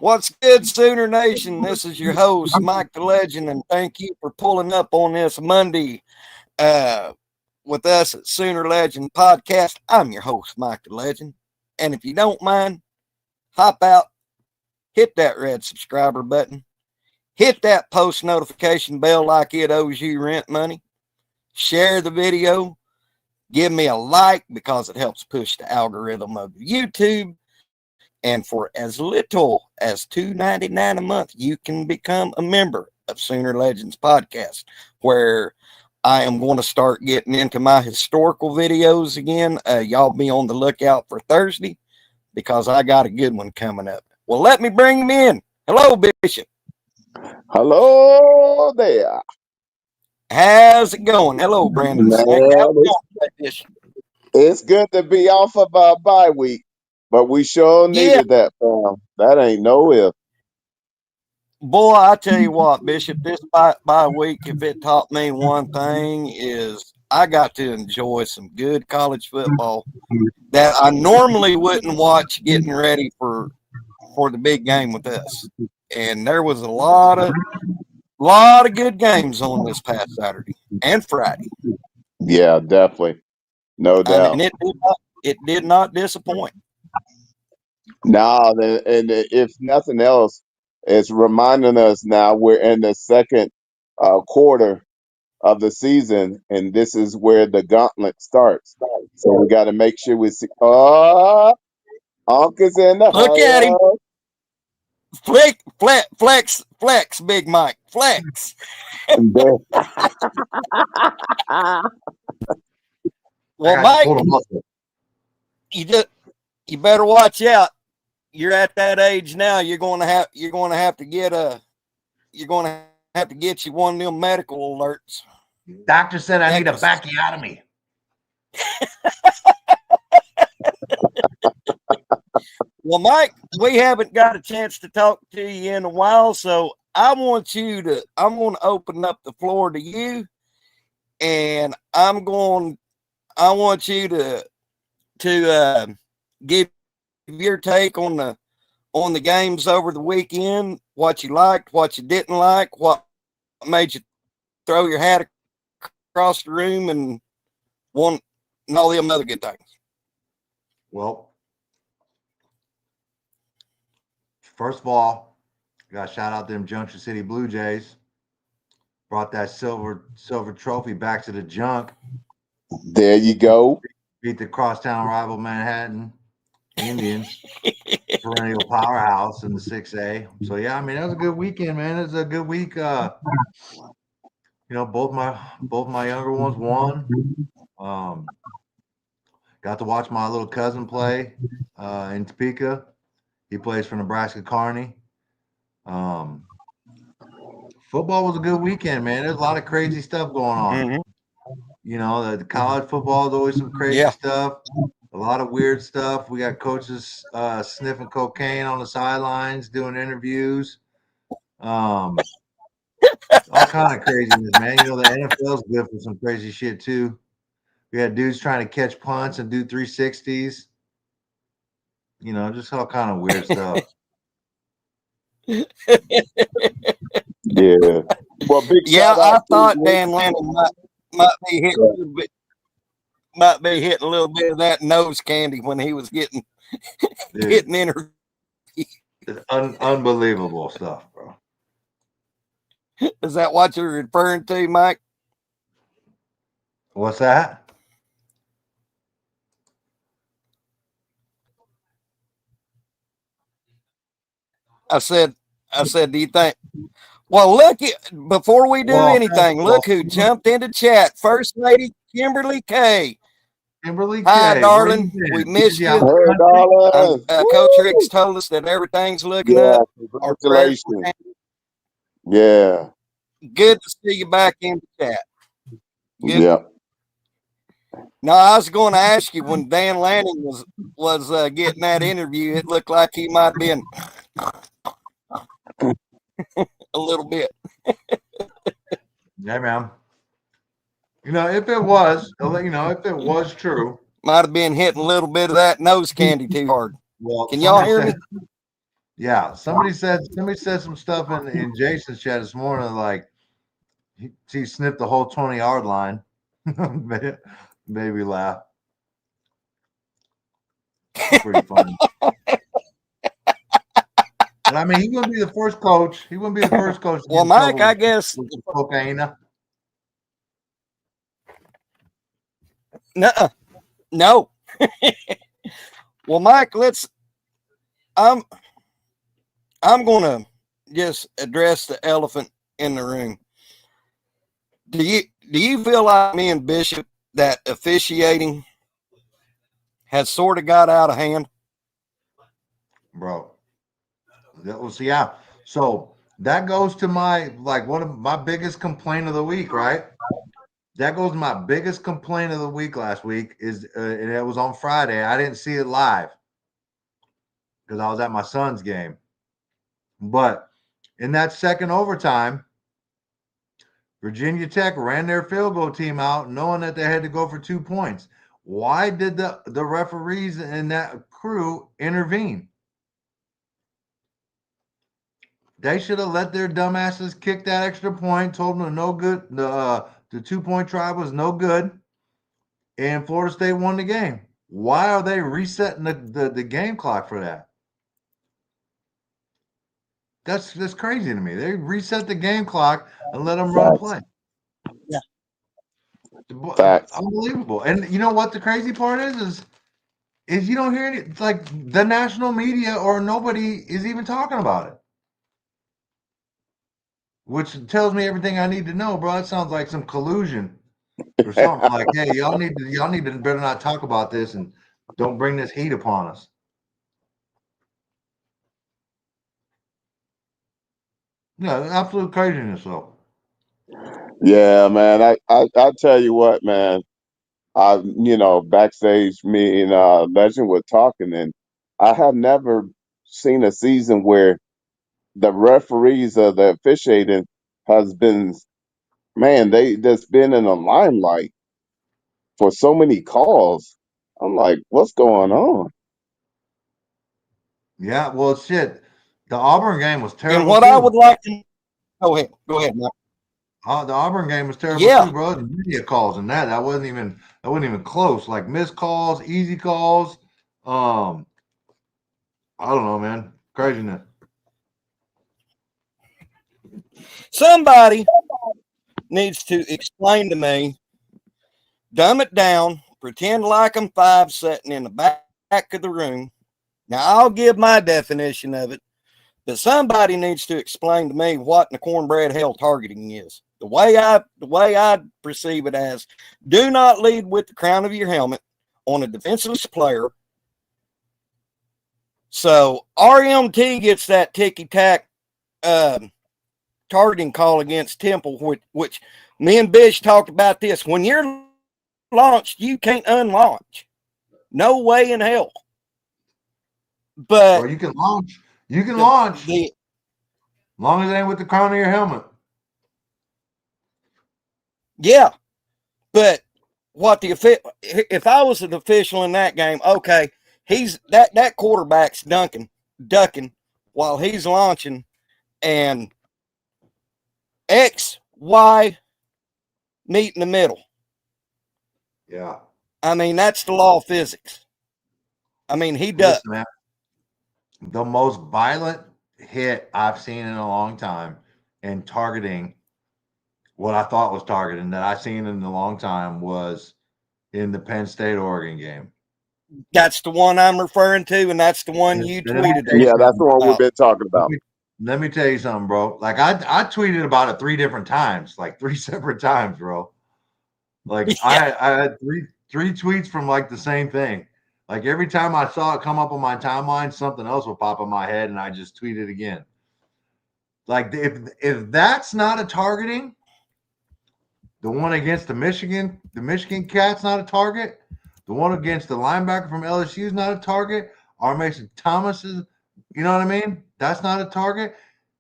What's good, Sooner Nation? This is your host, Mike the Legend, and thank you for pulling up on this Monday uh, with us at Sooner Legend Podcast. I'm your host, Mike the Legend. And if you don't mind, hop out, hit that red subscriber button, hit that post notification bell like it owes you rent money, share the video, give me a like because it helps push the algorithm of YouTube. And for as little as $2.99 a month, you can become a member of Sooner Legends Podcast, where I am going to start getting into my historical videos again. Y'all be on the lookout for Thursday because I got a good one coming up. Well, let me bring him in. Hello, Bishop. Hello there. How's it going? Hello, Brandon Man, Snake. How's it going, Bishop? it's good to be off of our bye week, but we sure Yeah, needed that, fam. That ain't no if. boy, I tell you what, Bishop, this bye week, if it taught me one thing, is I got to enjoy some good college football that I normally wouldn't watch getting ready for the big game with us. And there was a lot of good games on this past Saturday and Friday. Yeah, definitely. No I mean, doubt. it did not disappoint. Now, and if nothing else, it's reminding us now we're in the second quarter of the season, and this is where the gauntlet starts. So we got to make sure we see. Oh, Unc is in the Look at him. house. Flex, Big Mike, flex. Well, Mike, you better watch out. You're at that age now. You're going to have to get you one of them medical alerts. Doctor said I need a backiotomy. Well, Mike, we haven't got a chance to talk to you in a while, so I'm going to open up the floor to you, and I want you to give your take on the games over the weekend, what you liked, what you didn't like, what made you throw your hat across the room and all them other good things. Well, first of all, got to shout out them Junction City Blue Jays. Brought that silver trophy back to the junk. There you go. Beat the crosstown rival Manhattan Indians, perennial powerhouse in the 6A. So yeah, I mean that was a good weekend, man. It was a good week. Both my younger ones won. Got to watch my little cousin play in Topeka. He plays for Nebraska Kearney. Football was a good weekend, man. There's a lot of crazy stuff going on. Mm-hmm. The college football is always some crazy stuff. A lot of weird stuff. We got coaches sniffing cocaine on the sidelines, doing interviews. All kind of craziness, man. The NFL's good for some crazy shit too. We had dudes trying to catch punts and do 360s. Just all kind of weird stuff. Yeah. Well, big I thought Dan Lanning might be hitting a little bit. Might be hitting a little bit of that nose candy when he was getting interviewed. Unbelievable stuff, bro. Is that what you're referring to, Mike? What's that? I said, do you think? Well, look, before we do anything, look who jumped into chat. First Lady Kimberly K. Kimberly Hi, K. darling. We missed you. Hey, darling. Coach Rick's told us that everything's looking up. Congratulations. Yeah. Good to see you back in the chat. Good. Yeah. No, I was going to ask you when Dan Lanning was getting that interview, it looked like he might have been a little bit. Yeah, man. If it was, if it was true, might have been hitting a little bit of that nose candy too hard. Well, can y'all hear me? Yeah, somebody said some stuff in Jason's chat this morning, like he sniffed the whole 20-yard line. Baby laugh. Pretty funny. But I mean, he wouldn't be the first coach. He wouldn't be the first coach. To Well, get in Mike, trouble I guess with cocaine. no. Well, Mike, I'm gonna just address the elephant in the room. Do you feel like me and Bishop that officiating has sort of got out of hand? Bro. That was yeah. So that goes to my one of my biggest complaint of the week, right? That goes to my biggest complaint of the week last week is and it was on Friday. I didn't see it live because I was at my son's game. But in that second overtime, Virginia Tech ran their field goal team out knowing that they had to go for 2 points. Why did the referees and that crew intervene? They should have let their dumbasses kick that extra point, told them no good. The 2-point try was no good, and Florida State won the game. Why are they resetting the game clock for that? That's crazy to me. They reset the game clock and let them run play. Yeah. Facts. Unbelievable. And you know what the crazy part is you don't hear any, like the national media or nobody is even talking about it. Which tells me everything I need to know, bro. It sounds like some collusion or something. Like, hey, y'all need to better not talk about this and don't bring this heat upon us. Yeah, absolute craziness, though. Yeah, man. I tell you what, man. Backstage, me and Legend were talking, and I have never seen a season where the referees or the officiating has been, man, they just been in the limelight for so many calls. I'm like, what's going on? Yeah, well, shit. The Auburn game was terrible. And what too. I would like to go ahead, Mike. The Auburn game was terrible Yeah. too, bro. The media calls and that wasn't even close. Like missed calls, easy calls. I don't know, man. Craziness. Somebody needs to explain to me, dumb it down, pretend like I'm 5 sitting in the back of the room. Now, I'll give my definition of it, but somebody needs to explain to me what in the cornbread hell targeting is. The way I perceive it as, do not lead with the crown of your helmet on a defenseless player. So RMT gets that ticky-tack targeting call against Temple, which me and Bish talked about this. When you're launched, you can't unlaunch. No way in hell. But you can launch. You can launch. As long as it ain't with the crown of your helmet. Yeah. But if I was an official in that game, okay, he's that quarterback's ducking while he's launching, and X, Y meet in the middle. Yeah. I mean, that's the law of physics. I mean, he does. Listen, man, the most violent hit I've seen in a long time in targeting what I thought was targeting that I've seen in a long time was in the Penn State Oregon game. That's the one I'm referring to, and that's the one you tweeted. Yeah, that's the one we've been talking about. Let me tell you something, bro. Like I tweeted about it 3 different times, like 3 separate times, bro. Like yeah. I had three tweets from like the same thing. Like every time I saw it come up on my timeline, something else would pop in my head, and I just tweet it again. Like if that's not a targeting, the one against the Michigan cat's not a target. The one against the linebacker from LSU is not a target. R. Mason Thomas is, you know what I mean? That's not a target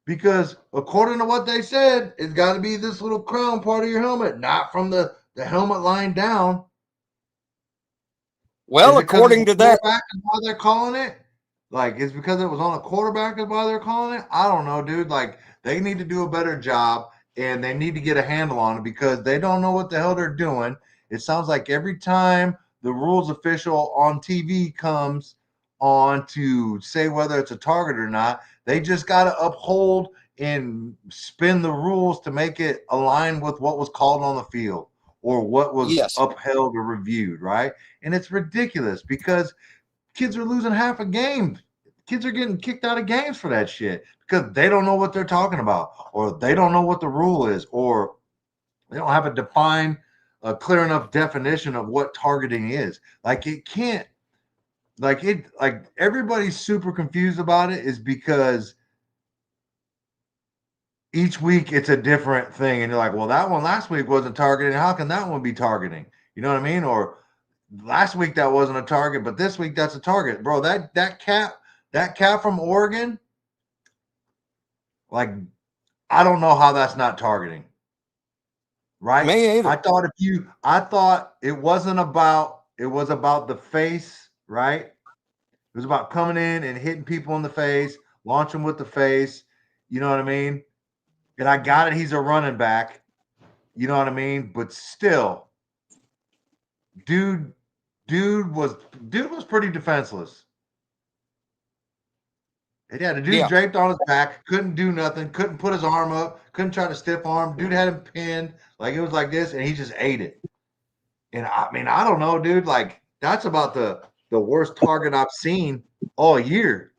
because according to what they said, it's got to be this little crown part of your helmet, not from the helmet line down. Well, according to that, how they're calling it, Like, it's because it was on a quarterback is why they're calling it? I don't know, dude. Like, they need to do a better job and they need to get a handle on it because they don't know what the hell they're doing. It sounds like every time the rules official on TV comes on to say whether it's a target or not, they just got to uphold and spin the rules to make it align with what was called on the field or what was Yes. upheld or reviewed, right? And it's ridiculous because kids are losing half a game. Kids are getting kicked out of games for that shit because they don't know what they're talking about, or they don't know what the rule is, or they don't have a defined, clear enough definition of what targeting is. Like it can't, like everybody's super confused about it is because each week it's a different thing, and you're like, well, that one last week wasn't targeting. How can that one be targeting? You know what I mean? Or last week that wasn't a target, but this week that's a target, bro. That cat from Oregon, like, I don't know how that's not targeting, right? Me either. I thought it wasn't about it was about the face, right? It was about coming in and hitting people in the face, launching with the face. You know what I mean? And I got it. He's a running back. You know what I mean? But still, dude was pretty defenseless. And yeah, the dude draped on his back, couldn't do nothing, couldn't put his arm up, couldn't try to stiff arm. Dude had him pinned, like it was like this, and he just ate it. And I mean, I don't know, dude. Like that's about the worst target I've seen all year.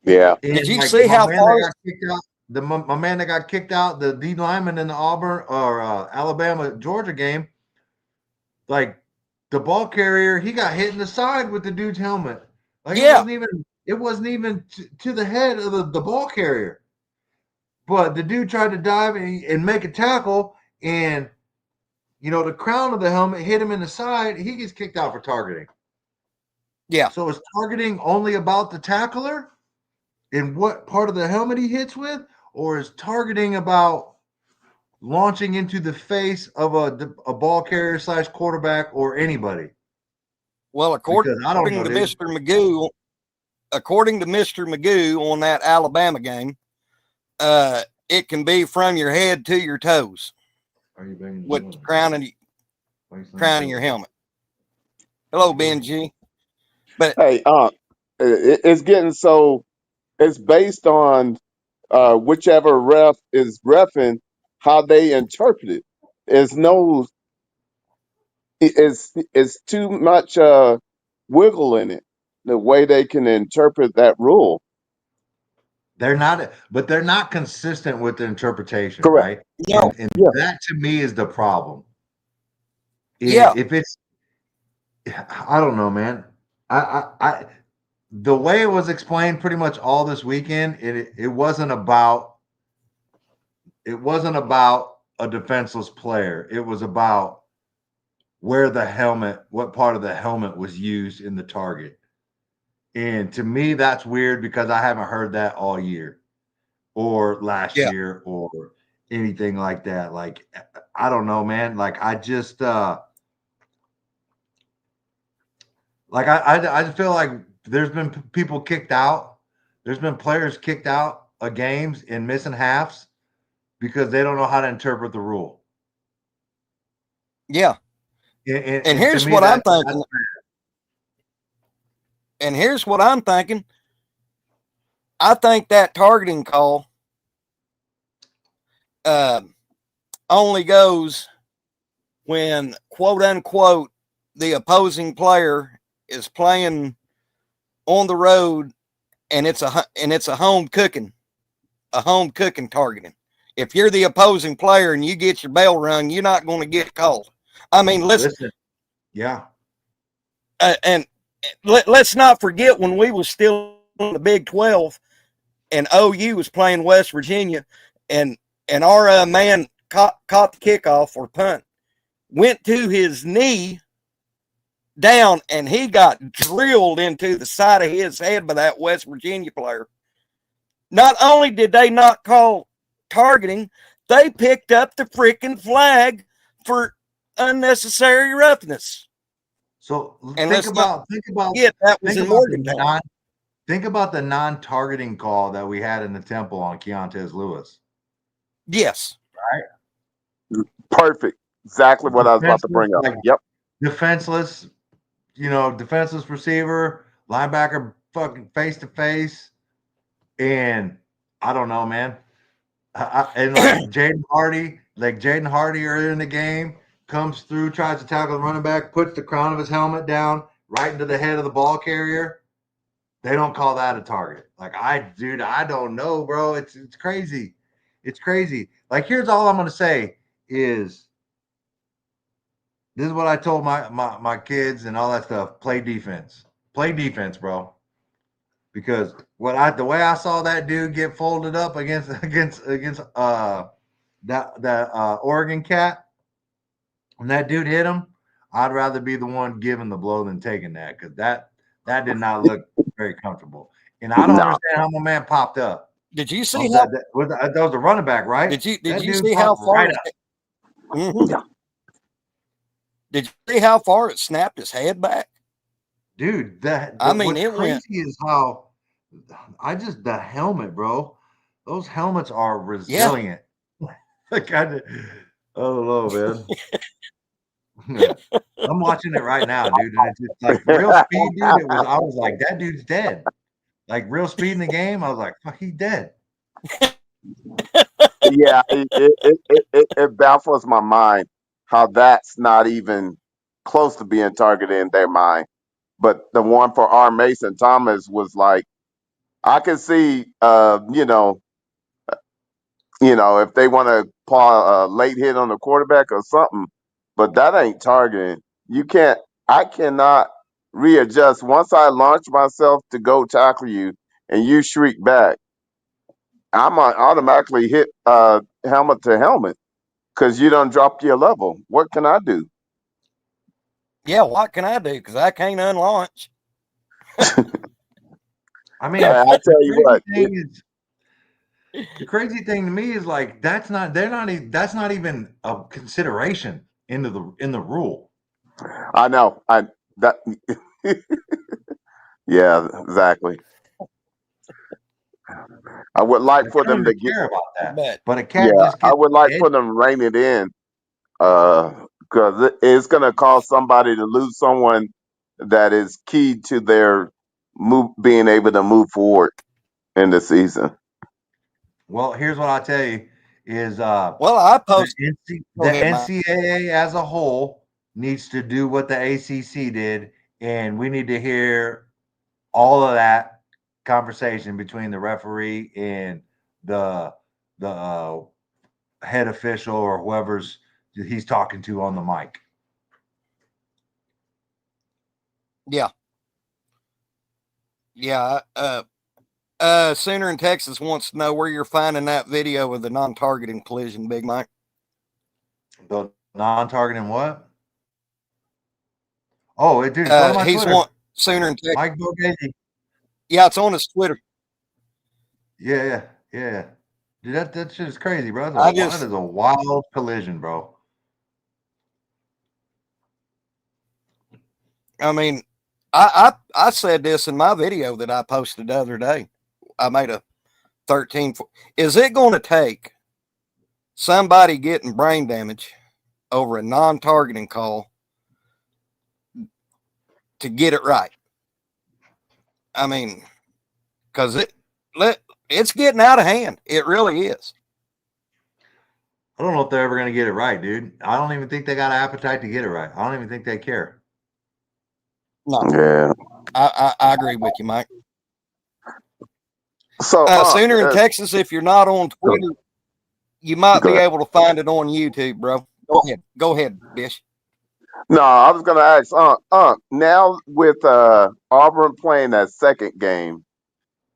Yeah. And Did you like see how far? My man that got kicked out, the D lineman in the Auburn or Alabama Georgia game, like the ball carrier, he got hit in the side with the dude's helmet. Like it wasn't even to the head of the ball carrier. But the dude tried to dive and make a tackle, and the crown of the helmet hit him in the side. He gets kicked out for targeting. Yeah. So is targeting only about the tackler and what part of the helmet he hits with, or is targeting about launching into the face of a ball carrier / quarterback or anybody? Well, according to Mr. Magoo, on that Alabama game, it can be from your head to your toes. Are you banging with crowning your helmet? Hello, Benji. But hey, it's getting so. It's based on whichever ref is reffing how they interpret it. It's too much wiggle in it the way they can interpret that rule. They're not consistent with the interpretation, Correct. right? No. And that to me is the problem. Yeah. If it's, I don't know, man. I the way it was explained pretty much all this weekend, it wasn't about a defenseless player. It was about what part of the helmet was used in the target. And to me, that's weird because I haven't heard that all year or last year or anything like that. Like, I don't know, man. Like, I just, I feel like there's been people kicked out. There's been players kicked out of games and missing halves because they don't know how to interpret the rule. Yeah. And here's what I'm thinking. And here's what I'm thinking. I think that targeting call only goes when, quote unquote, the opposing player is playing on the road and it's a home cooking targeting. If you're the opposing player and you get your bell rung, you're not going to get called. I mean, listen. Yeah. And let's not forget when we was still in the Big 12 and OU was playing West Virginia and our man caught the kickoff or punt, went to his knee down, and he got drilled into the side of his head by that West Virginia player. Not only did they not call targeting, they picked up the freaking flag for unnecessary roughness. So and think about that was in Morgantown. think about the non-targeting call that we had in the Temple on Keontez Lewis. Yes. Perfect. Exactly what I was about to bring up. Like, yep. Defenseless, defenseless receiver, linebacker, fucking face to face, and I don't know, man. And like Jaden Hardy earlier in the game comes through, tries to tackle the running back, puts the crown of his helmet down right into the head of the ball carrier. They don't call that a target. Like, I don't know, bro. It's crazy. It's crazy. Like, here's all I'm gonna say is this is what I told my kids and all that stuff. Play defense. Play defense, bro. Because the way I saw that dude get folded up against that Oregon cat, when that dude hit him, I'd rather be the one giving the blow than taking that, because that did not look very comfortable. And I don't understand how my man popped up. Did you see how that was the running back, right? Did you see how far? Right mm-hmm. Did you see how far it snapped his head back? Dude, what's crazy is how the helmet, bro. Those helmets are resilient. Yeah. Like, I don't know, man. I'm watching it right now, dude, and it's just like real speed, dude. I was like, that dude's dead. Like, real speed in the game, I was like, fuck, he's dead. Yeah, it baffles my mind how that's not even close to being targeted in their mind. But the one for R. Mason Thomas was like, I can see, if they want to pull a late hit on the quarterback or something, but that ain't targeting. I cannot readjust. Once I launch myself to go tackle you and you shriek back, I'm automatically hit helmet to helmet because you done dropped your level. What can I do? Yeah, what can I do? Because I can't unlaunch. I mean, I tell you what. The crazy thing to me is like that's not even a consideration in the rule. I know. Yeah, exactly. I would like for them to care about that, but a cat just I would like for them to rein it in, because it's going to cause somebody to lose someone that is key to their being able to move forward in the season. Well, here's what I'll tell you is I posted the NCAA as a whole needs to do what the ACC did, and we need to hear all of that conversation between the referee and the head official or whoever's he's talking to on the mic. Yeah. Sooner in Texas wants to know where you're finding that video of the non-targeting collision, Big Mike. The non-targeting what? Oh, dude, it's on my Twitter. Sooner in Texas. Mike Borghese. Yeah, it's on his Twitter. Yeah. Dude, that shit is crazy, bro. That is a wild collision, bro. I mean, I said this in my video that I posted the other day. I made a 13. Is it going to take somebody getting brain damage over a non-targeting call to get it right? I mean, because it's getting out of hand. It really is. I don't know if they're ever going to get it right, dude. I don't even think they got an appetite to get it right. I don't even think they care. No. Yeah. I agree with you, Mike. So Sooner in Texas, if you're not on Twitter, you might be able to find it on YouTube, bro. Go ahead, Bish. No, I was gonna ask, now with Auburn playing that second game,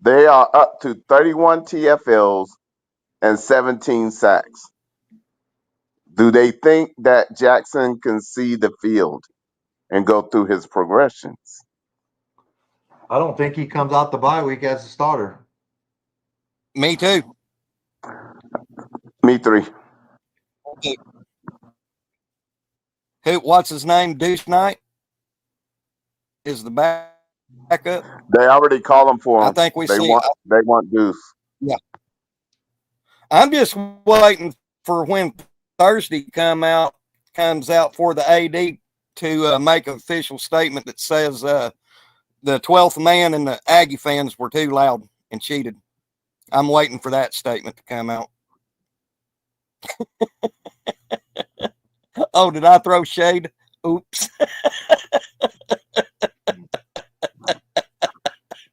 they are up to 31 TFLs and 17 sacks. Do they think that Jackson can see the field and go through his progressions? I don't think he comes out the bye week as a starter. Me too. Me three. Okay. What's his name? Deuce Knight is the back. up. They already called him for I him. think we They see. want Deuce. Yeah. I'm just waiting for when Thursday comes out for the AD to make an official statement that says the 12th man and the Aggie fans were too loud and cheated. I'm waiting for that statement to come out. Oh, did I throw shade? Oops.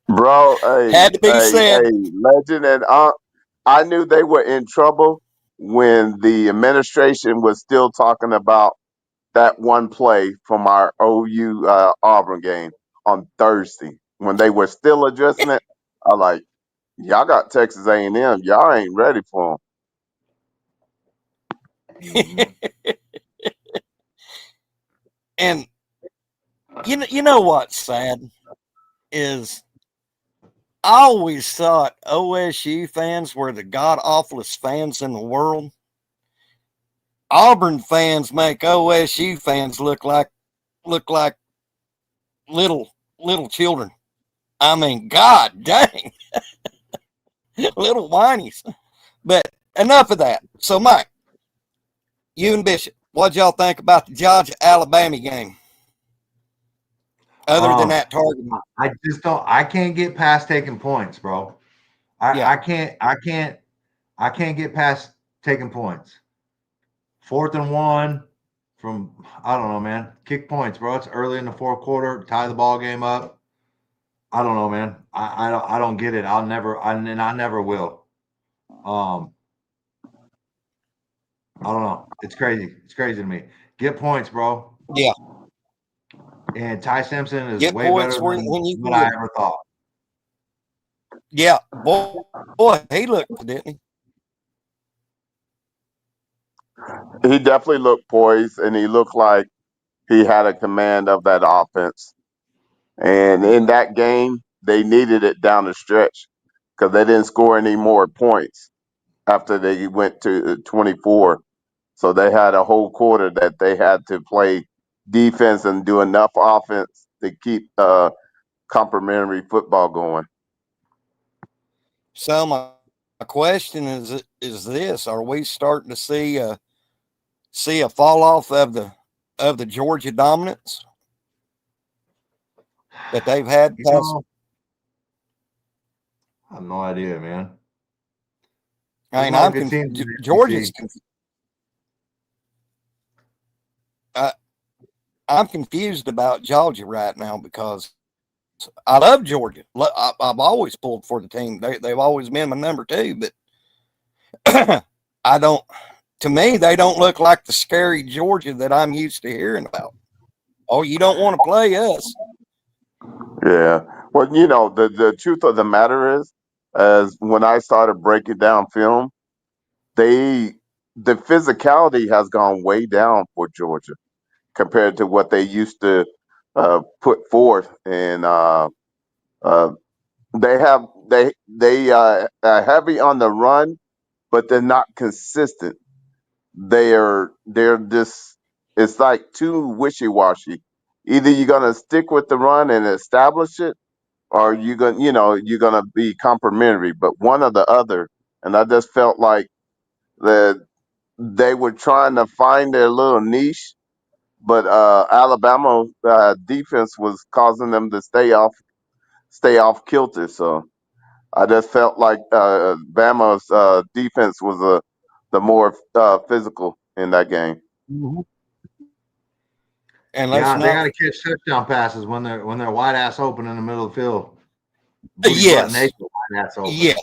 Bro, hey, Had to be said. Legend and I knew they were in trouble when the administration was still talking about that one play from our OU Auburn game on Thursday. When they were still addressing it, I like, y'all got Texas A&M. Y'all ain't ready for them. And you know what's sad is I always thought OSU fans were the god awfulest fans in the world. Auburn fans make OSU fans look like little children. I mean, god dang. Little whinies. But enough of that. So Mike, you and Bishop, what'd y'all think about the Georgia-Alabama game? Other than that target. I just don't. I can't get past taking points, bro. I can't get past taking points. 4th and 1 from, I don't know, man. Kick points, bro. It's early in the fourth quarter. Tie the ball game up. I don't know, man. I don't get it. I never will. I don't know. It's crazy. It's crazy to me. Get points, bro. Yeah. And Ty Simpson is Get way better than what I ever thought. Yeah, boy, he looked, didn't he? He definitely looked poised, and he looked like he had a command of that offense. And in that game, they needed it down the stretch because they didn't score any more points after they went to 24. So they had a whole quarter that they had to play defense and do enough offense to keep complimentary football going. So my question is this: are we starting to see a fall off of the Georgia dominance that they've had? I have no idea, man. I mean, I'm confused. Georgia's confused. I'm confused about Georgia right now because I love Georgia. I've always pulled for the team. They've always been my number 2, but I don't. To me, they don't look like the scary Georgia that I'm used to hearing about. Oh, you don't want to play us? Yeah. Well, the truth of the matter is when I started breaking down film, the physicality has gone way down for Georgia compared to what they used to put forth, and they are heavy on the run, but they're not consistent. They're just, it's like too wishy-washy. Either you're gonna stick with the run and establish it, or you're gonna be complimentary, but one or the other. And I just felt like they were trying to find their little niche, but Alabama defense was causing them to stay off kilter. So I just felt like Bama's defense was the more physical in that game. Mm-hmm. And they got to catch touchdown passes when they're wide ass open in the middle of the field. Yes. Wide ass open. Yes.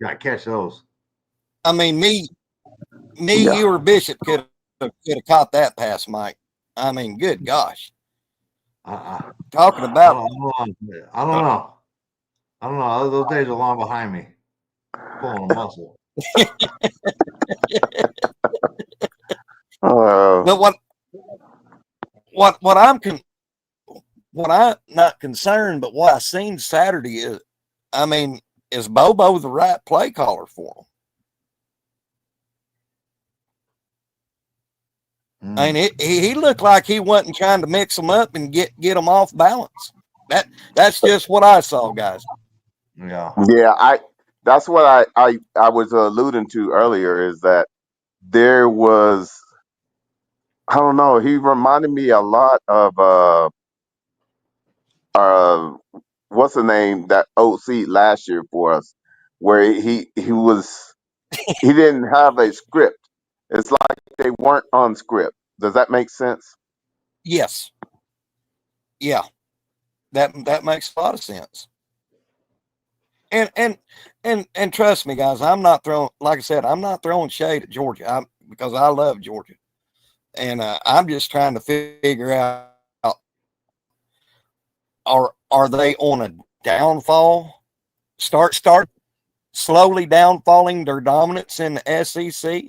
Got to catch those. I mean, you or Bishop could have caught that pass, Mike. I mean, good gosh. Talking about. I don't know. Those days are long behind me. Pulling a muscle. But what I'm not concerned, but what I seen Saturday is, I mean, is Bobo the right play caller for him? I mean, he looked like he wasn't trying to mix them up and get them off balance. That's just what I saw, guys. Yeah. Yeah, that's what I was alluding to earlier, is that there was, I don't know, he reminded me a lot of uh what's the name, that OC last year for us, where he didn't have a script. It's like they weren't on script. Does that make sense? Yes. Yeah. That makes a lot of sense. And trust me, guys, I'm not throwing, like I said, I'm not throwing shade at Georgia, because I love Georgia, and I'm just trying to figure out, are they on a downfall? Start slowly downfalling their dominance in the SEC.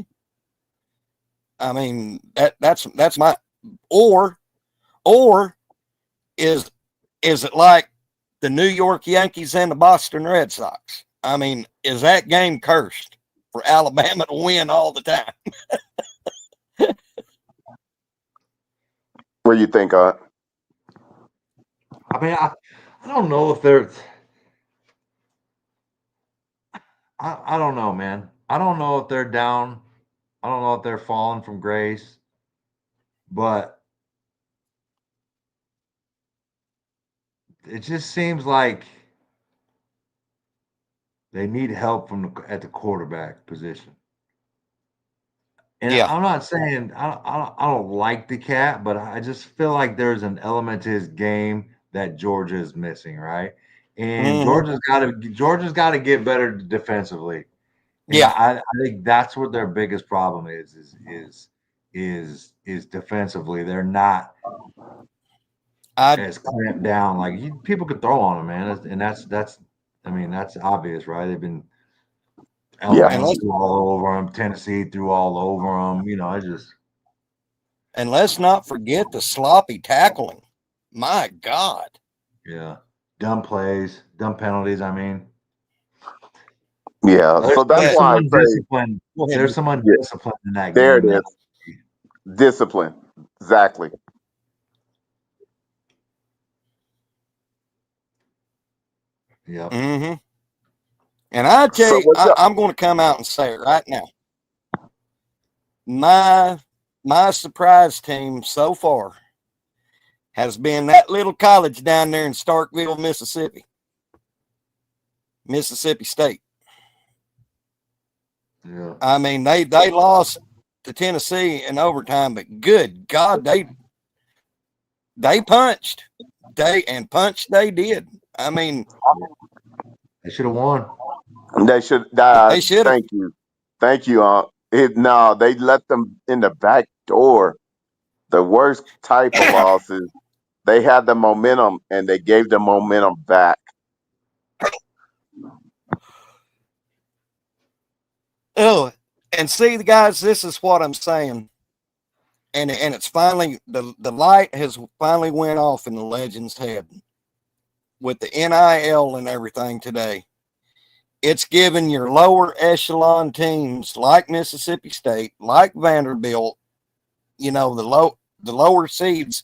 I mean, that's my, or or is it like the New York Yankees and the Boston Red Sox? I mean, is that game cursed for Alabama to win all the time? What do you think, Art? I mean, I don't know if they're. I don't know, man. I don't know if they're down. I don't know if they're falling from grace, but it just seems like they need help at the quarterback position. And Yeah. I'm not saying I don't like the cat, but I just feel like there's an element to his game that Georgia is missing, right? And Mm-hmm. Georgia's got to get better defensively. And Yeah. I think that's what their biggest problem is defensively. They're not as clamped down. Like people could throw on them, man, and that's I mean that's obvious, right? They've been Yeah. Alabama threw all over them, Tennessee threw all over them. You know, I just And let's not forget the sloppy tackling. My God. yeah, dumb plays, dumb penalties. I mean, Yeah. there's, So that's there's But some why I say, undisciplined. go ahead. There's some yeah, undisciplined in that there it game. is. Discipline. Exactly. Yeah. Mm-hmm. And I tell So you, what's up? I'm going to come out and say it right now. My surprise team so far has been that little college down there in Starkville, Mississippi State. Yeah. I mean, they lost to Tennessee in overtime, but good God, they punched. They did. I mean, They should have won. They should. they should have. Thank you. No, they let them in the back door. The worst type of losses. They had the momentum, and they gave the momentum back. Oh, and see, the guys, this is what I'm saying. And it's finally, the light has finally went off in the Legends' head with the NIL and everything today. It's given your lower echelon teams like Mississippi State, like Vanderbilt, you know, the lower seeds,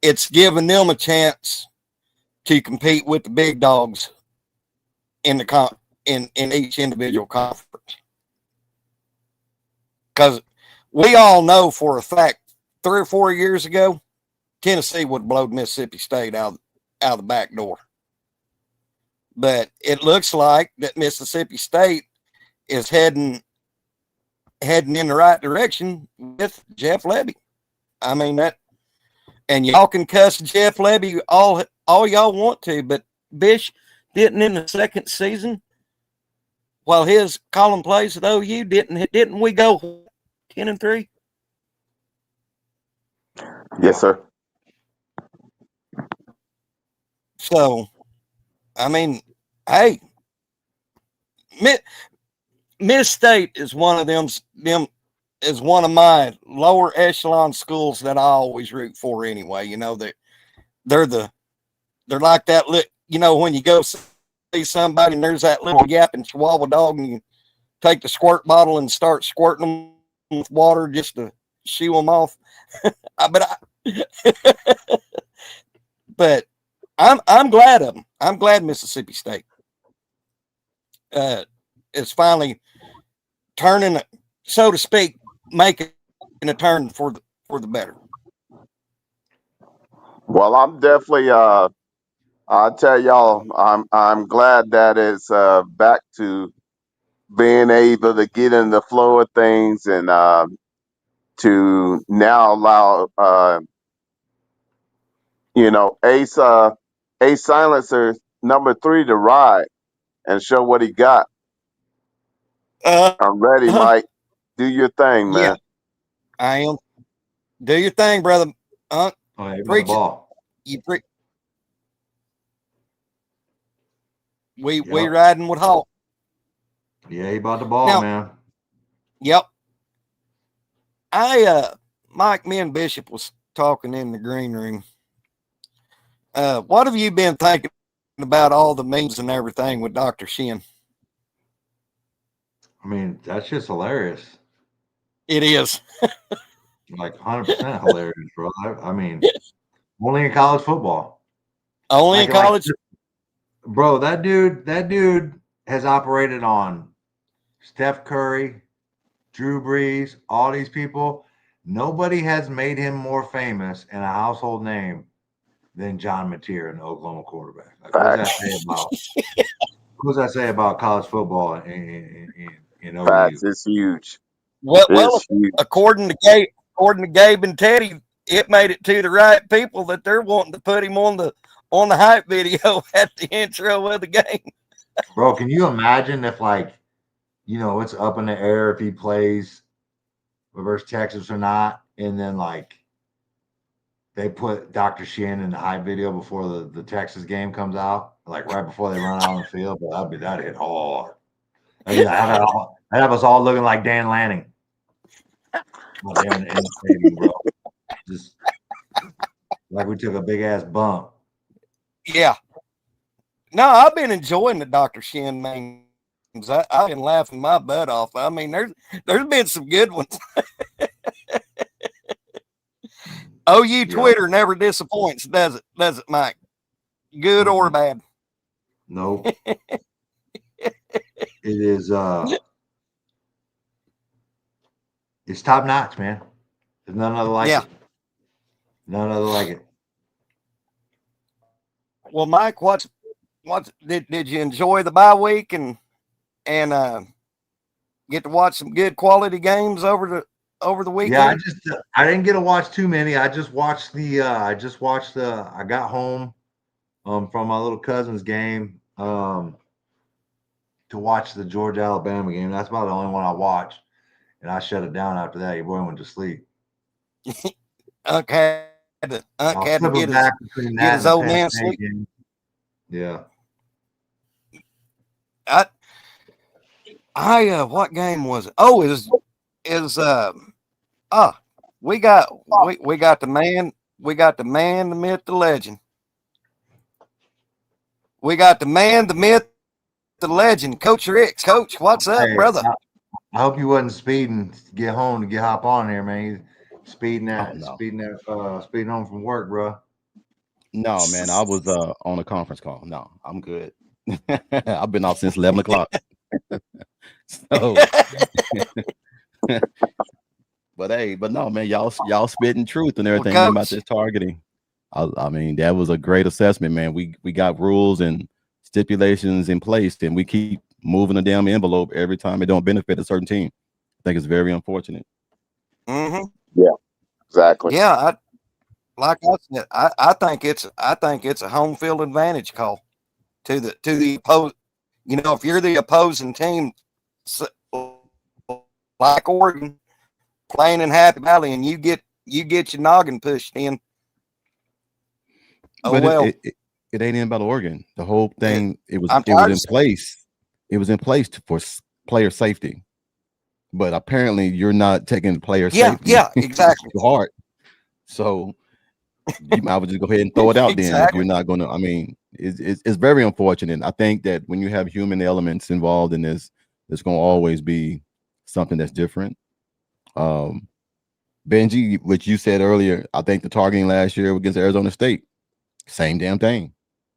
it's given them a chance to compete with the big dogs in the in each individual conference. Because we all know for a fact 3 or 4 years ago, Tennessee would have blown Mississippi State out of the back door. But it looks like that Mississippi State is heading in the right direction with Jeff Lebby. I mean that, and y'all can cuss Jeff Lebby all y'all want to, but Bish didn't in the second season while his calling plays at OU didn't we go 10-3? Yes, sir. So, I mean, hey, Miss State is one of them is one of my lower echelon schools that I always root for anyway. You know, they're like that you know, when you go see somebody and there's that little gap in Chihuahua dog and you take the squirt bottle and start squirting them with water just to shoo them off. but I'm glad of them. I'm glad Mississippi State is finally turning, so to speak, making a turn for the better. Well, I'm definitely I'll tell y'all, I'm glad that it's back to being able to get in the flow of things and to now allow Ace Silencer #3 to ride and show what he got. I'm ready, Mike. Do your thing, man. Yeah, I am. Do your thing, brother. Preach it. You we riding with Hawk. Yeah, he bought the ball, now, man. Yep. Mike, me and Bishop was talking in the green room. What have you been thinking about all the memes and everything with Dr. Shin? I mean, that's just hilarious. It is. Like 100% hilarious, bro. I mean, only in college football. Only in college. Bro, that dude has operated on Steph Curry, Drew Brees, all these people. Nobody has made him more famous and a household name than John Mateer, an Oklahoma quarterback. Like, what does that say about? What does that say about college football in OU? Facts, it's huge. Well, huge. According to Gabe and Teddy, it made it to the right people that they're wanting to put him on the hype video at the intro of the game. Bro, can you imagine if, like, it's up in the air if he plays versus Texas or not, and then like they put Dr. Shin in the hype video before the Texas game comes out, like right before they run out on the field? But that hit hard. I'd have us all looking like Dan Lanning. Bro. Just like we took a big ass bump. Yeah. No, I've been enjoying the Dr. Shin memes. I've been laughing my butt off. I mean, there's been some good ones. OU Twitter never disappoints, does it, Mike? Good or bad? Nope. It is it's top notch, man. There's none other like it. None other like it. Well, Mike, what did you enjoy the bye week and get to watch some good quality games over the weekend? Yeah, I didn't get to watch too many. I just watched I got home from my little cousin's game to watch the Georgia Alabama game. That's about the only one I watched, and I shut it down after that. Your boy went to sleep. Okay. Had to get his old man sleep. Game. Yeah. What game was it? Oh, we got the man, the myth, the legend. We got the man, the myth, the legend, Coach Ricks. Coach, what's up, brother? I hope you wasn't speeding to get home to hop on here, man. Speeding home from work, bro. No, man, I was on a conference call. No, I'm good. I've been off since 11 o'clock. So, but no, man, y'all spitting truth and everything about this targeting. I mean, that was a great assessment, man. We got rules and stipulations in place, and we keep moving the damn envelope every time it don't benefit a certain team. I think it's very unfortunate. Mm-hmm. Yeah, exactly. Yeah, like I said, I think it's a home field advantage call to the opposed. If you're the opposing team, like Oregon, playing in Happy Valley, and you get your noggin pushed in. Oh, but well, it ain't even about Oregon. The whole thing it was in place. It was in place for player safety, but apparently you're not taking player safety. Yeah, exactly. Too hard. So you might just go ahead and throw it out then if you're not going to. I mean, it's very unfortunate. I think that when you have human elements involved in this, there's going to always be something that's different. Benji, which you said earlier, I think the targeting last year against Arizona State, same damn thing.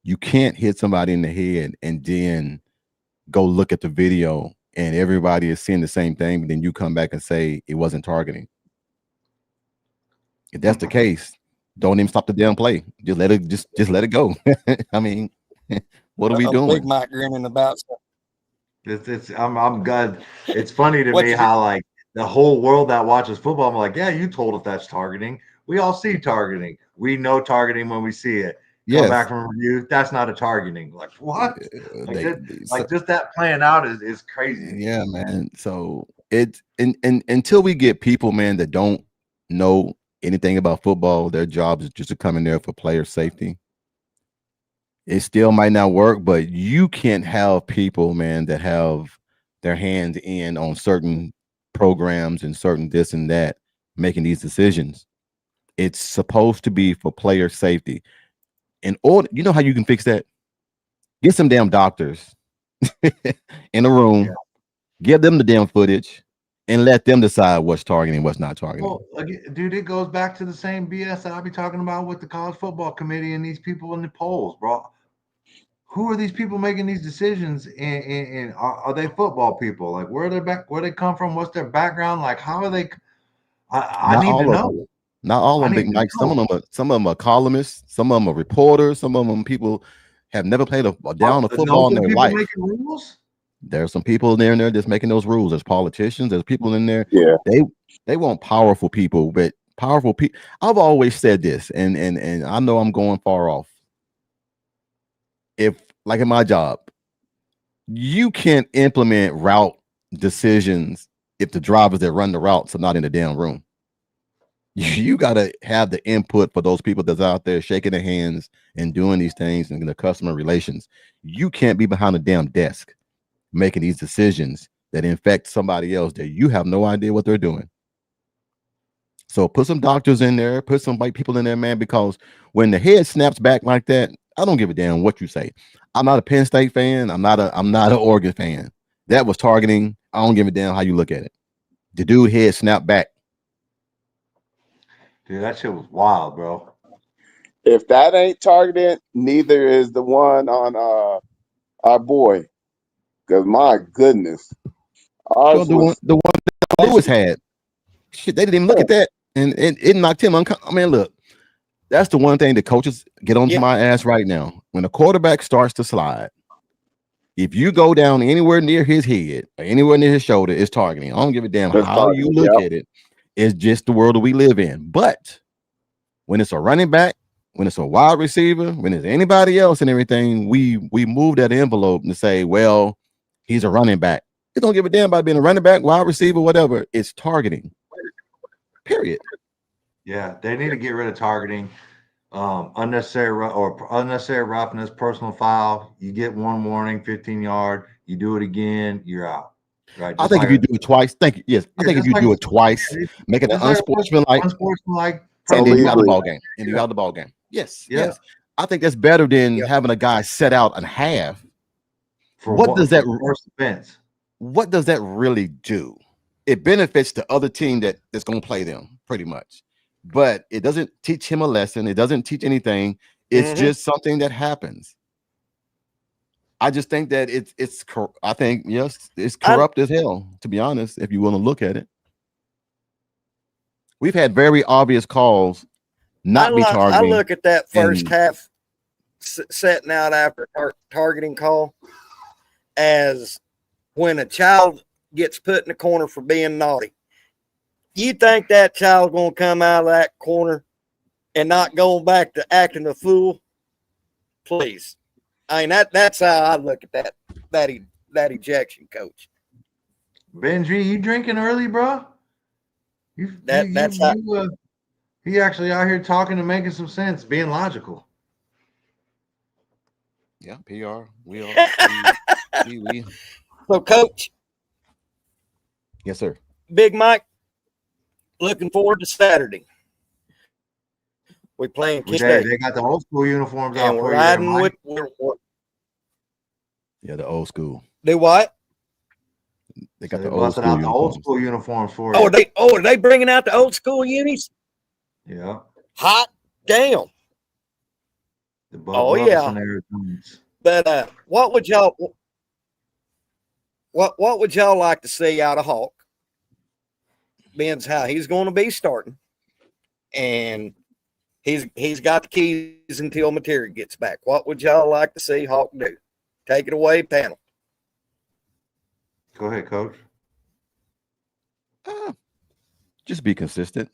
You can't hit somebody in the head and then go look at the video and everybody is seeing the same thing, but then you come back and say it wasn't targeting. If that's the case, don't even stop the damn play. Just let it go. I mean, what are we doing? Big Mike grinning about. I'm good. It's funny to me how like the whole world that watches football, I'm like, yeah, you told us that's targeting. We all see targeting. We know targeting when we see it. Come back from review. That's not a targeting. Like what? Like just that playing out is crazy. Yeah, man. So it's and until we get people, man, that don't know anything about football, their job is just to come in there for player safety. It still might not work, but you can't have people, man, that have their hands in on certain programs and certain this and that making these decisions. It's supposed to be for player safety. In order, you know how you can fix that? Get some damn doctors in a room, give them the damn footage, and let them decide what's targeting, what's not targeting. Well, dude, it goes back to the same BS that I'll be talking about with the college football committee and these people in the polls, bro. Who are these people making these decisions? And are they football people? Like, where they come from? What's their background? Like, how are they? I need to know. Not all of them, Big Mike. Some of them are columnists. Some of them are reporters. Some of them people have never played a down of football in their life. There's some people in there that's making those rules. There's politicians. There's people in there. Yeah. They want powerful people, but powerful people. I've always said this, and I know I'm going far off. If, like in my job, you can't implement route decisions if the drivers that run the routes are not in the damn room. You got to have the input for those people that's out there shaking their hands and doing these things and the customer relations. You can't be behind a damn desk making these decisions that infect somebody else that you have no idea what they're doing. So put some doctors in there, put some white people in there, man, because when the head snaps back like that, I don't give a damn what you say. I'm not a Penn State fan. I'm not an Oregon fan. That was targeting. I don't give a damn how you look at it. The dude head snapped back. Dude, that shit was wild, bro. If that ain't targeted, neither is the one on our boy. Because my goodness, the one that Lewis had. Shit, they didn't even look at that, and it knocked him uncomfortable. I mean, look, that's the one thing that coaches get onto my ass right now. When a quarterback starts to slide, if you go down anywhere near his head or anywhere near his shoulder, it's targeting. I don't give a damn how you look at it. It's just the world that we live in. But when it's a running back, when it's a wide receiver, when it's anybody else and everything, we move that envelope and say, well, he's a running back. It don't give a damn about being a running back, wide receiver, whatever. It's targeting. Period. Yeah, they need to get rid of targeting. Unnecessary roughness, personal foul. You get one warning, 15-yard. You do it again, you're out. Right. I think if you do it twice, thank you. Yes, I think if you do it twice, make it unsportsmanlike, and then you out the ball game. And you out the ball game. Yes, yes. I think that's better than having a guy set out and half. What does that really do? It benefits the other team that's going to play them pretty much, but it doesn't teach him a lesson. It doesn't teach anything. It's just something that happens. I just think that it's corrupt as hell, to be honest, if you want to look at it. We've had very obvious calls not be targeting. I look at that first half setting out after targeting call as when a child gets put in the corner for being naughty. You think that child's going to come out of that corner and not going back to acting a fool? Please. I mean, that's how I look at that ejection, coach. Benji, you drinking early, bro? He actually out here talking and making some sense, being logical. Yeah, PR. We are. we. So, coach. Yes, sir. Big Mike, looking forward to Saturday. We're playing Kent State. They got the old school uniforms and out we're for riding you. We're the old school. They what? They got the old school uniforms for you. Are they bringing out the old school unis? Yeah. Hot damn. The Oh yeah. But what would y'all like to see out of Hawk? Being how he's going to be starting, and he's got the keys until Materia gets back. What would y'all like to see Hawk do? Take it away, panel. Go ahead, Coach. Just be consistent.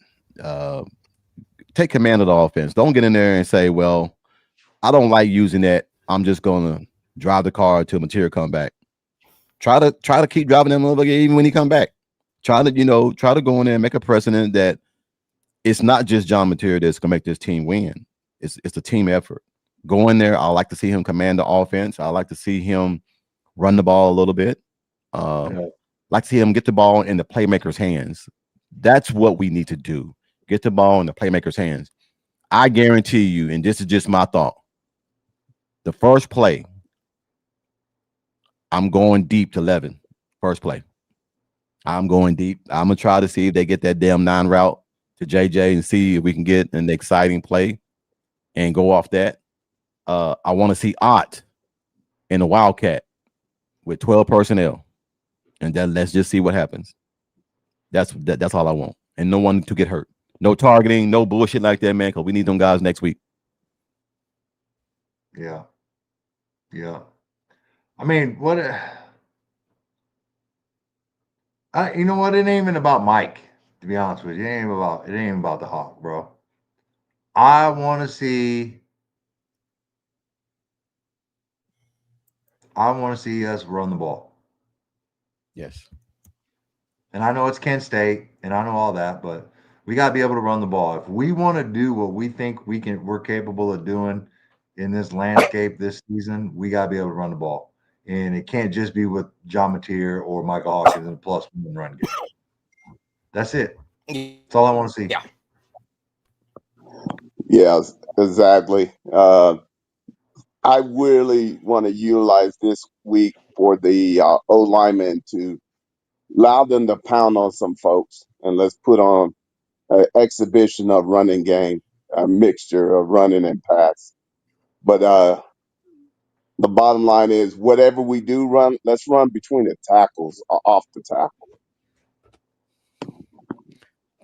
Take command of the offense. Don't get in there and say, "Well, I don't like using that. I'm just going to drive the car until Materia come back." Try to keep driving that motherfucker even when he come back. Try to go in there and make a precedent that it's not just John Materia that's gonna make this team win. It's a team effort. Go in there. I like to see him command the offense. I like to see him run the ball a little bit. Like to see him get the ball in the playmakers' hands. That's what we need to do. Get the ball in the playmakers' hands. I guarantee you, and this is just my thought, the first play, I'm going deep to 11. First play. I'm going deep. I'm going to try to see if they get that damn 9 route to JJ and see if we can get an exciting play and go off that. I want to see Ott in a Wildcat with 12 personnel. And then let's just see what happens. That's all I want. And no one to get hurt. No targeting, no bullshit like that, man, because we need them guys next week. Yeah. Yeah. I mean, what? You know what? It ain't even about Mike. To be honest with you, it ain't even about the Hawk, bro. I want to see us run the ball. Yes. And I know it's Kent State, and I know all that, but we got to be able to run the ball. If we want to do what we think we're capable of doing in this landscape this season, we got to be able to run the ball. And it can't just be with John Materia or Michael Hawkins and plus one run game. That's it. That's all I want to see. Yeah. Yeah, exactly. I really want to utilize this week for the O linemen to allow them to pound on some folks, and let's put on an exhibition of running game, a mixture of running and pass. But the bottom line is, whatever we do run, let's run between the tackles, off the tackle.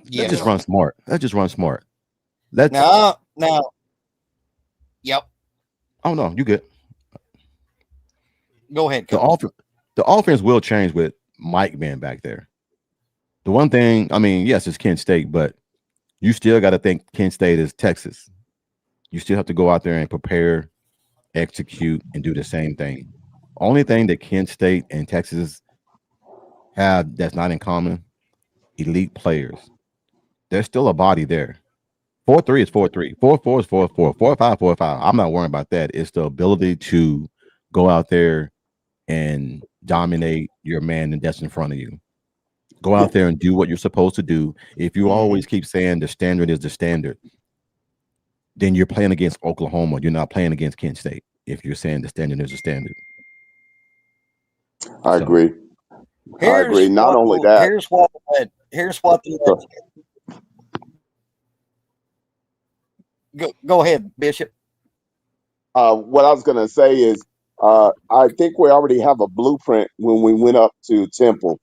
Yeah. Let's just run smart. Now. Yep. Oh no, you good. Go ahead, Coach. The offense will change with Mike being back there. The one thing, I mean, yes, it's Kent State, but you still got to think Kent State is Texas. You still have to go out there and prepare, execute, and do the same thing. Only thing that Kent State and Texas have that's not in common, elite players. There's still a body there. 4-3 is 4-3. 4-4 is 4-4. 4-5, 4-5. I'm not worrying about that. It's the ability to go out there and dominate your man that's in front of you. Go out there and do what you're supposed to do. If you always keep saying the standard is the standard, then you're playing against Oklahoma. You're not playing against Kent State. If you're saying the standard is the standard. I agree. Not only that. Here's what Go ahead, Bishop. What I was going to say is, I think we already have a blueprint when we went up to Temple.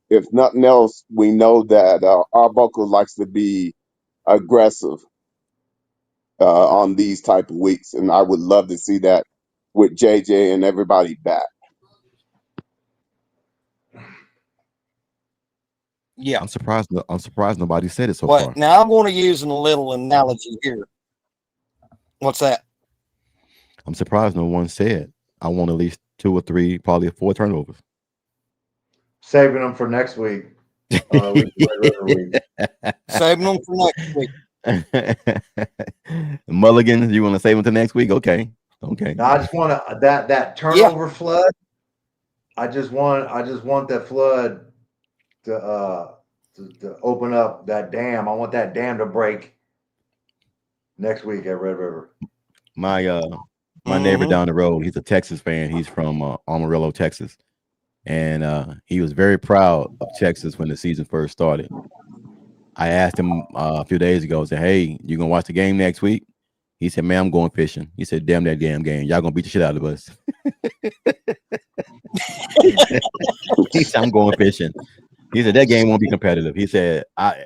If nothing else, we know that Arbuckle likes to be aggressive on these type of weeks, and I would love to see that with JJ and everybody back. Yeah, I'm surprised nobody said it so far. Now I'm going to use a little analogy here. What's that? I'm surprised no one said I want at least 2 or 3, probably 4 turnovers. Saving them for next week. Saving them for next week. Mulligan, you want to save them to next week? Okay. No, I just want that turnover flood. I just want that flood to open up that dam. I want that dam to break next week at Red River. My neighbor down the road, he's a Texas fan. He's from Amarillo, Texas. And he was very proud of Texas when the season first started. I asked him a few days ago, I said, hey, you going to watch the game next week? He said, "Man, I'm going fishing." He said, "Damn that damn game. Y'all gonna beat the shit out of us." He said, "I'm going fishing." He said that game won't be competitive. He said, I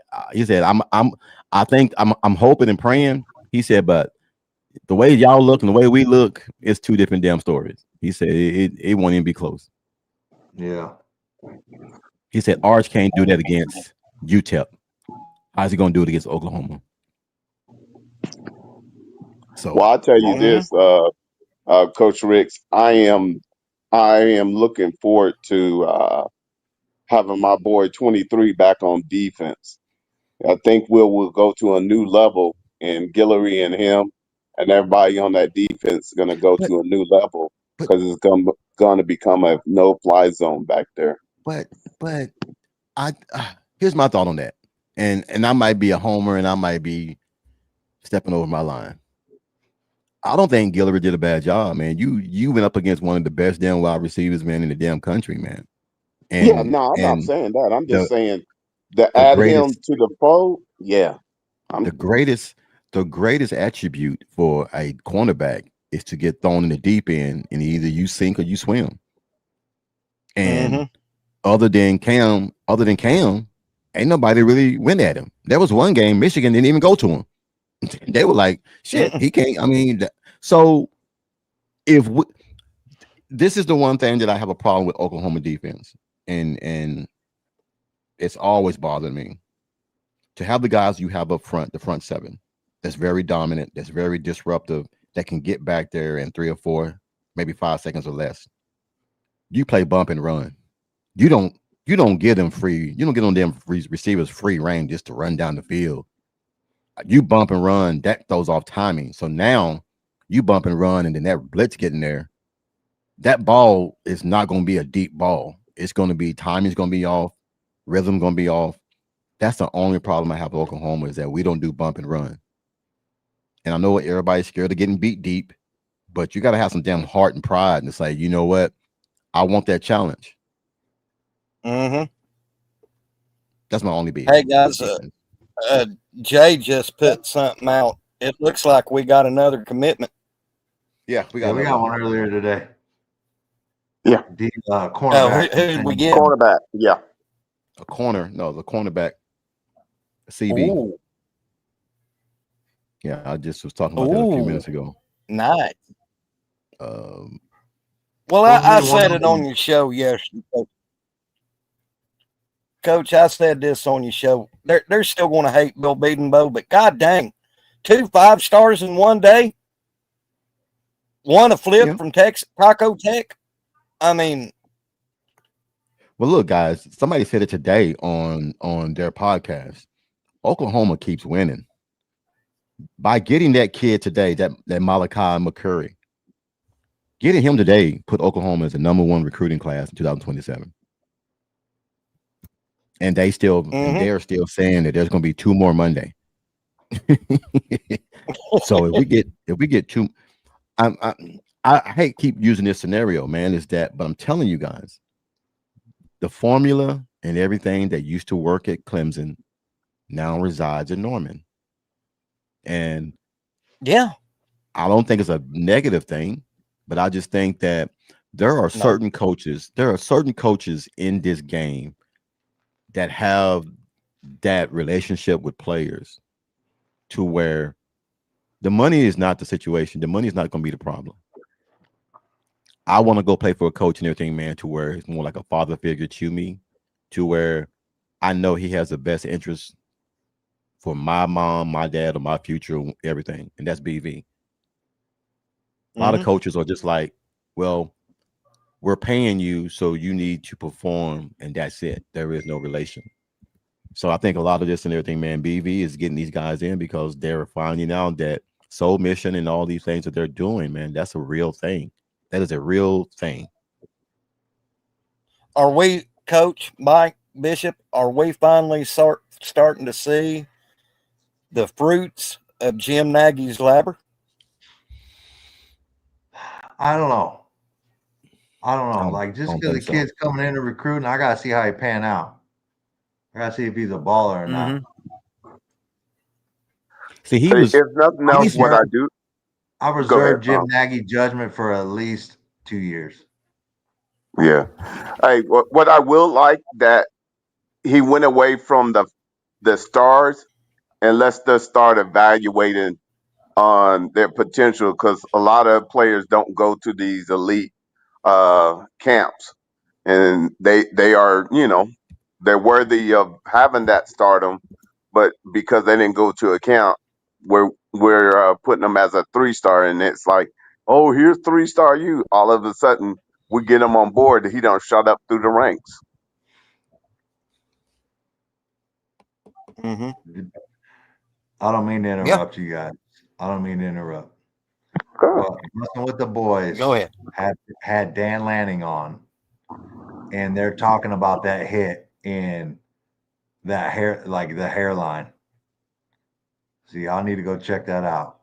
think I'm hoping and praying. He said, but the way y'all look and the way we look, it's two different damn stories. He said it won't even be close. Yeah. He said Arch can't do that against UTEP. How's he gonna do it against Oklahoma? So well, I'll tell you this, Coach Ricks, I am looking forward to having my boy 23 back on defense. I think we'll go to a new level, and Guillory and him and everybody on that defense is going to go to a new level because it's going to become a no-fly zone back there. But I here's my thought on that, and I might be a homer, and I might be stepping over my line. I don't think Guillory did a bad job, man. You went up against one of the best damn wide receivers, man, in the damn country, man. And, yeah, no, I'm not saying that. I'm just saying to add him to the fold. Yeah, the greatest attribute for a cornerback is to get thrown in the deep end, and either you sink or you swim. And other than Cam, ain't nobody really went at him. There was one game Michigan didn't even go to him. They were like, shit, he can't. I mean, so this is the one thing that I have a problem with Oklahoma defense, and it's always bothered me to have the guys you have up front, the front seven, that's very dominant, that's very disruptive, that can get back there in 3 or 4, maybe 5 seconds or less. You play bump and run. You don't get them free. You don't get on them receivers free reign just to run down the field. You bump and run, that throws off timing. So now you bump and run, and then that blitz getting there. That ball is not going to be a deep ball. It's going to be timing's going to be off, rhythm going to be off. That's the only problem I have with Oklahoma is that we don't do bump and run. And I know everybody's scared of getting beat deep, but you got to have some damn heart and pride and say, you know what? I want that challenge. That's my only beat. Hey guys, Jay just put something out. It looks like we got another commitment. Yeah, we got one earlier today. Yeah, the cornerback. Who did we get? Cornerback. Yeah, the cornerback. CB. Ooh. Yeah, I just was talking about that a few minutes ago. Nice. Well, I said it on your show yesterday. Coach, I said this on your show. They're still going to hate Bill Bedenbaugh, but god dang, 2 5-stars in one day. One a flip from Taco Tech. I mean, well, look, guys. Somebody said it today on their podcast. Oklahoma keeps winning by getting that kid today, that Malachi McCurry. Getting him today put Oklahoma as the #1 recruiting class in 2027. And they're still saying that there's going to be 2 more Monday. So if we get 2, I hate keep using this scenario, man. But I'm telling you guys, the formula and everything that used to work at Clemson now resides in Norman. And yeah, I don't think it's a negative thing, but I just think that there are certain coaches in this game that have that relationship with players to where the money is not the situation. The money is not going to be the problem. I want to go play for a coach and everything, man, to where it's more like a father figure to me, to where I know he has the best interest for my mom, my dad, or my future, everything. And that's BV. A lot of coaches are just like, well, we're paying you, so you need to perform, and that's it. There is no relation. So I think a lot of this and everything, man, BV is getting these guys in because they're finding out that Soul Mission and all these things that they're doing, man, that's a real thing. That is a real thing. Are we, Coach Mike Bishop, are we finally starting to see the fruits of Jim Nagy's labor? I don't know. Like, just because the kid's coming in to recruiting, I got to see how he pan out. I got to see if he's a baller or not. See, if nothing else, what I do, I reserve Jim Nagy judgment for at least 2 years. Yeah. Hey, what I will like that he went away from the stars and let's just start evaluating on their potential, because a lot of players don't go to these elite camps, and they are, they're worthy of having that stardom, but because they didn't go to a camp, we're putting them as a 3-star, and it's like, oh, here's 3-star you. All of a sudden, we get him on board. He don't shut up through the ranks. Mm-hmm. I don't mean to interrupt you guys. I don't mean to interrupt. Well, Messing with the Boys. Go ahead. Had Dan Lanning on, and they're talking about that hit in that hair, like the hairline. So y'all need to go check that out.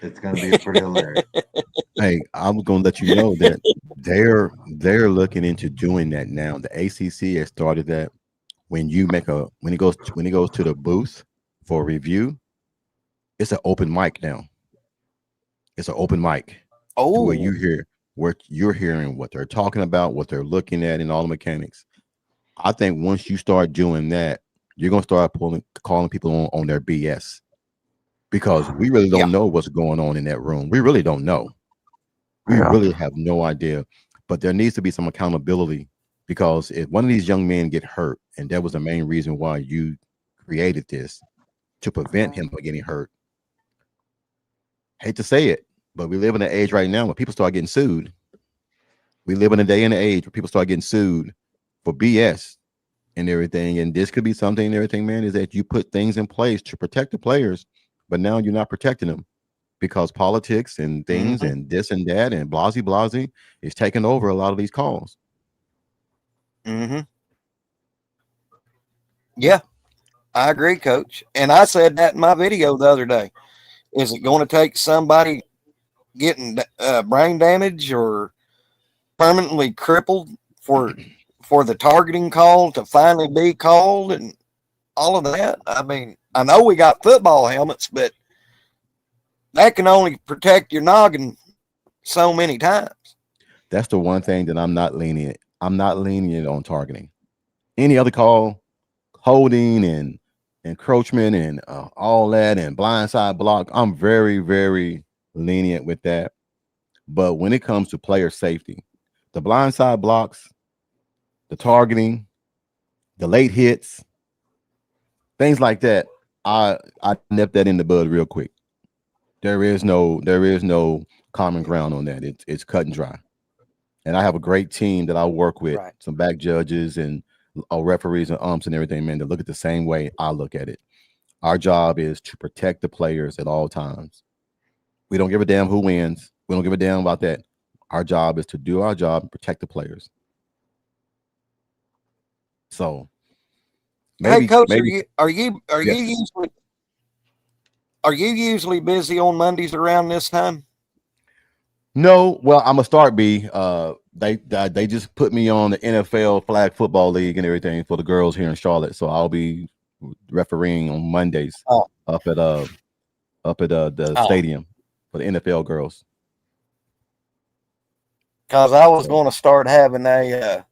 It's going to be pretty hilarious. Hey, I'm going to let you know that they're looking into doing that now. The ACC has started that. When it goes to the booth for review, it's an open mic now. It's an open mic. Oh, where you're hearing what they're talking about, what they're looking at, and all the mechanics. I think once you start doing that, you're gonna start calling people on their BS, because we really don't know what's going on in that room. We really don't know. We really have no idea. But there needs to be some accountability, because if one of these young men get hurt, and that was the main reason why you created this, to prevent him from getting hurt. Hate to say it, but we live in an age right now where people start getting sued. We live in a day and age where people start getting sued for BS and everything. And this could be something and everything, man, is that you put things in place to protect the players, but now you're not protecting them because politics and things and this and that and blasey is taking over a lot of these calls. Mm-hmm. Yeah, I agree, Coach. And I said that in my video the other day. Is it going to take somebody getting brain damage or permanently crippled for the targeting call to finally be called and all of that? I mean, I know we got football helmets, but that can only protect your noggin so many times. That's the one thing that I'm not lenient. I'm not lenient on targeting. Any other call, holding and encroachment and all that and blindside block, I'm very, very lenient with that. But when it comes to player safety, the blindside blocks, the targeting, the late hits, things like that, I nip that in the bud real quick. There is no common ground on that. It's cut and dry. And I have a great team that I work with, some back judges and referees and umps and everything, man, that look at the same way I look at it. Our job is to protect the players at all times. We don't give a damn who wins. We don't give a damn about that. Our job is to do our job and protect the players. So, hey, Coach, are you usually busy on Mondays around this time? No, well, I'm gonna start B. They just put me on the NFL Flag Football League and everything for the girls here in Charlotte, so I'll be refereeing on Mondays up at the stadium for the NFL girls. Because I was going to start having I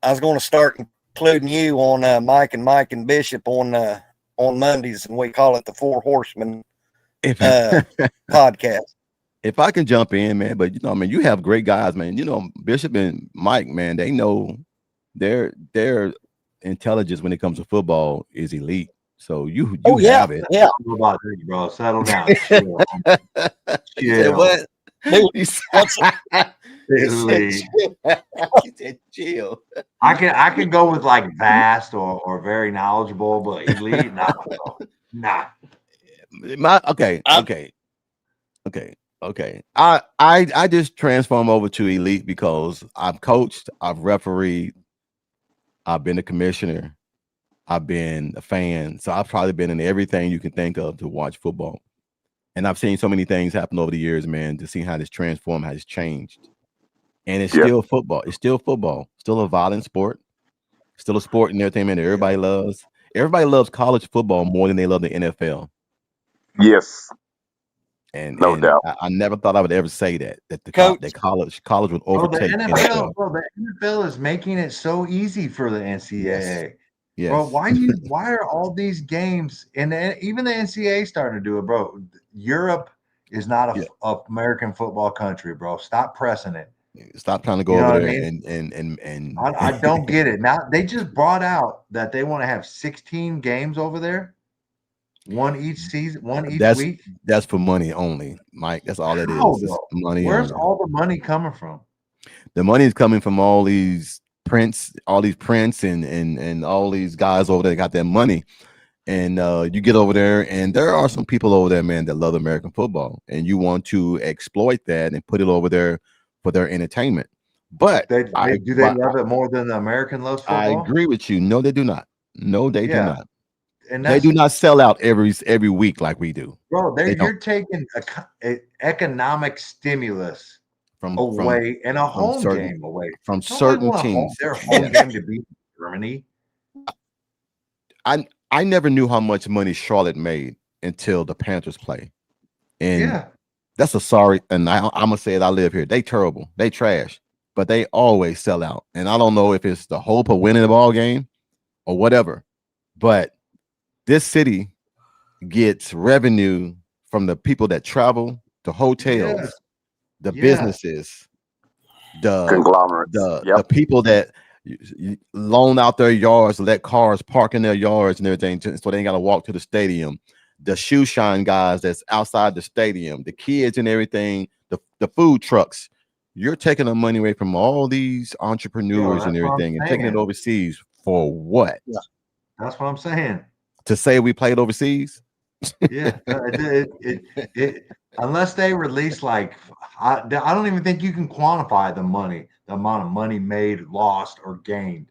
was going to start including you on Mike and Bishop on Mondays, and we call it the Four Horsemen podcast. If I can jump in, man, but you have great guys, man. Bishop and Mike, man, they know their intelligence when it comes to football is elite. So you have it. Yeah. About it, bro. Settle down. Chill. Chill. What? Elite. Chill. I can go with like vast or very knowledgeable, but elite, nah. Okay. I just transform over to elite because I've coached, I've refereed, I've been a commissioner, I've been a fan. So I've probably been in everything you can think of to watch football. And I've seen so many things happen over the years, man, to see how this transformed, how it's changed. And it's still football. It's still football. Still a violent sport. Still a sport and everything, man, that everybody loves. Everybody loves college football more than they love the NFL. Yes. And No doubt. I never thought I would ever say that the Coach. that college would Bro, the overtake NFL, bro, the NFL is making it so easy for the NCAA. Yes. Bro, why are all these games and even the NCAA starting to do it, bro? Europe is not a American football country, bro. Stop pressing it. Stop trying to go over there and I don't get it. Now they just brought out that they want to have 16 games over there. One each season, one each week. That's for money only, Mike. That's all it is. It's money. Where's only. all the money coming from? The money is coming from all these prints and all these guys over there that got that money. And you get over there, and there are some people over there, man, that love American football, and you want to exploit that and put it over there for their entertainment. But do they love it more than the American loves football? I agree with you. No, they do not. No, they do not. And they do not sell out every week like we do, bro. You're taking a economic stimulus away and a home game away from certain teams. Their home game to beat Germany. I never knew how much money Charlotte made until the Panthers play, and that's a sorry. And I'm gonna say it. I live here. They terrible. They trash, but they always sell out. And I don't know if it's the hope of winning the ball game or whatever, but this city gets revenue from the people that travel, the hotels, the businesses, the conglomerates, the people that loan out their yards, let cars park in their yards and everything, so they ain't got to walk to the stadium. The shoe shine guys that's outside the stadium, the kids and everything, the food trucks. You're taking the money away from all these entrepreneurs and everything and taking it overseas for what? Yeah. That's what I'm saying. To say we played overseas? Yeah. Unless they release I don't even think you can quantify the amount of money made, lost, or gained.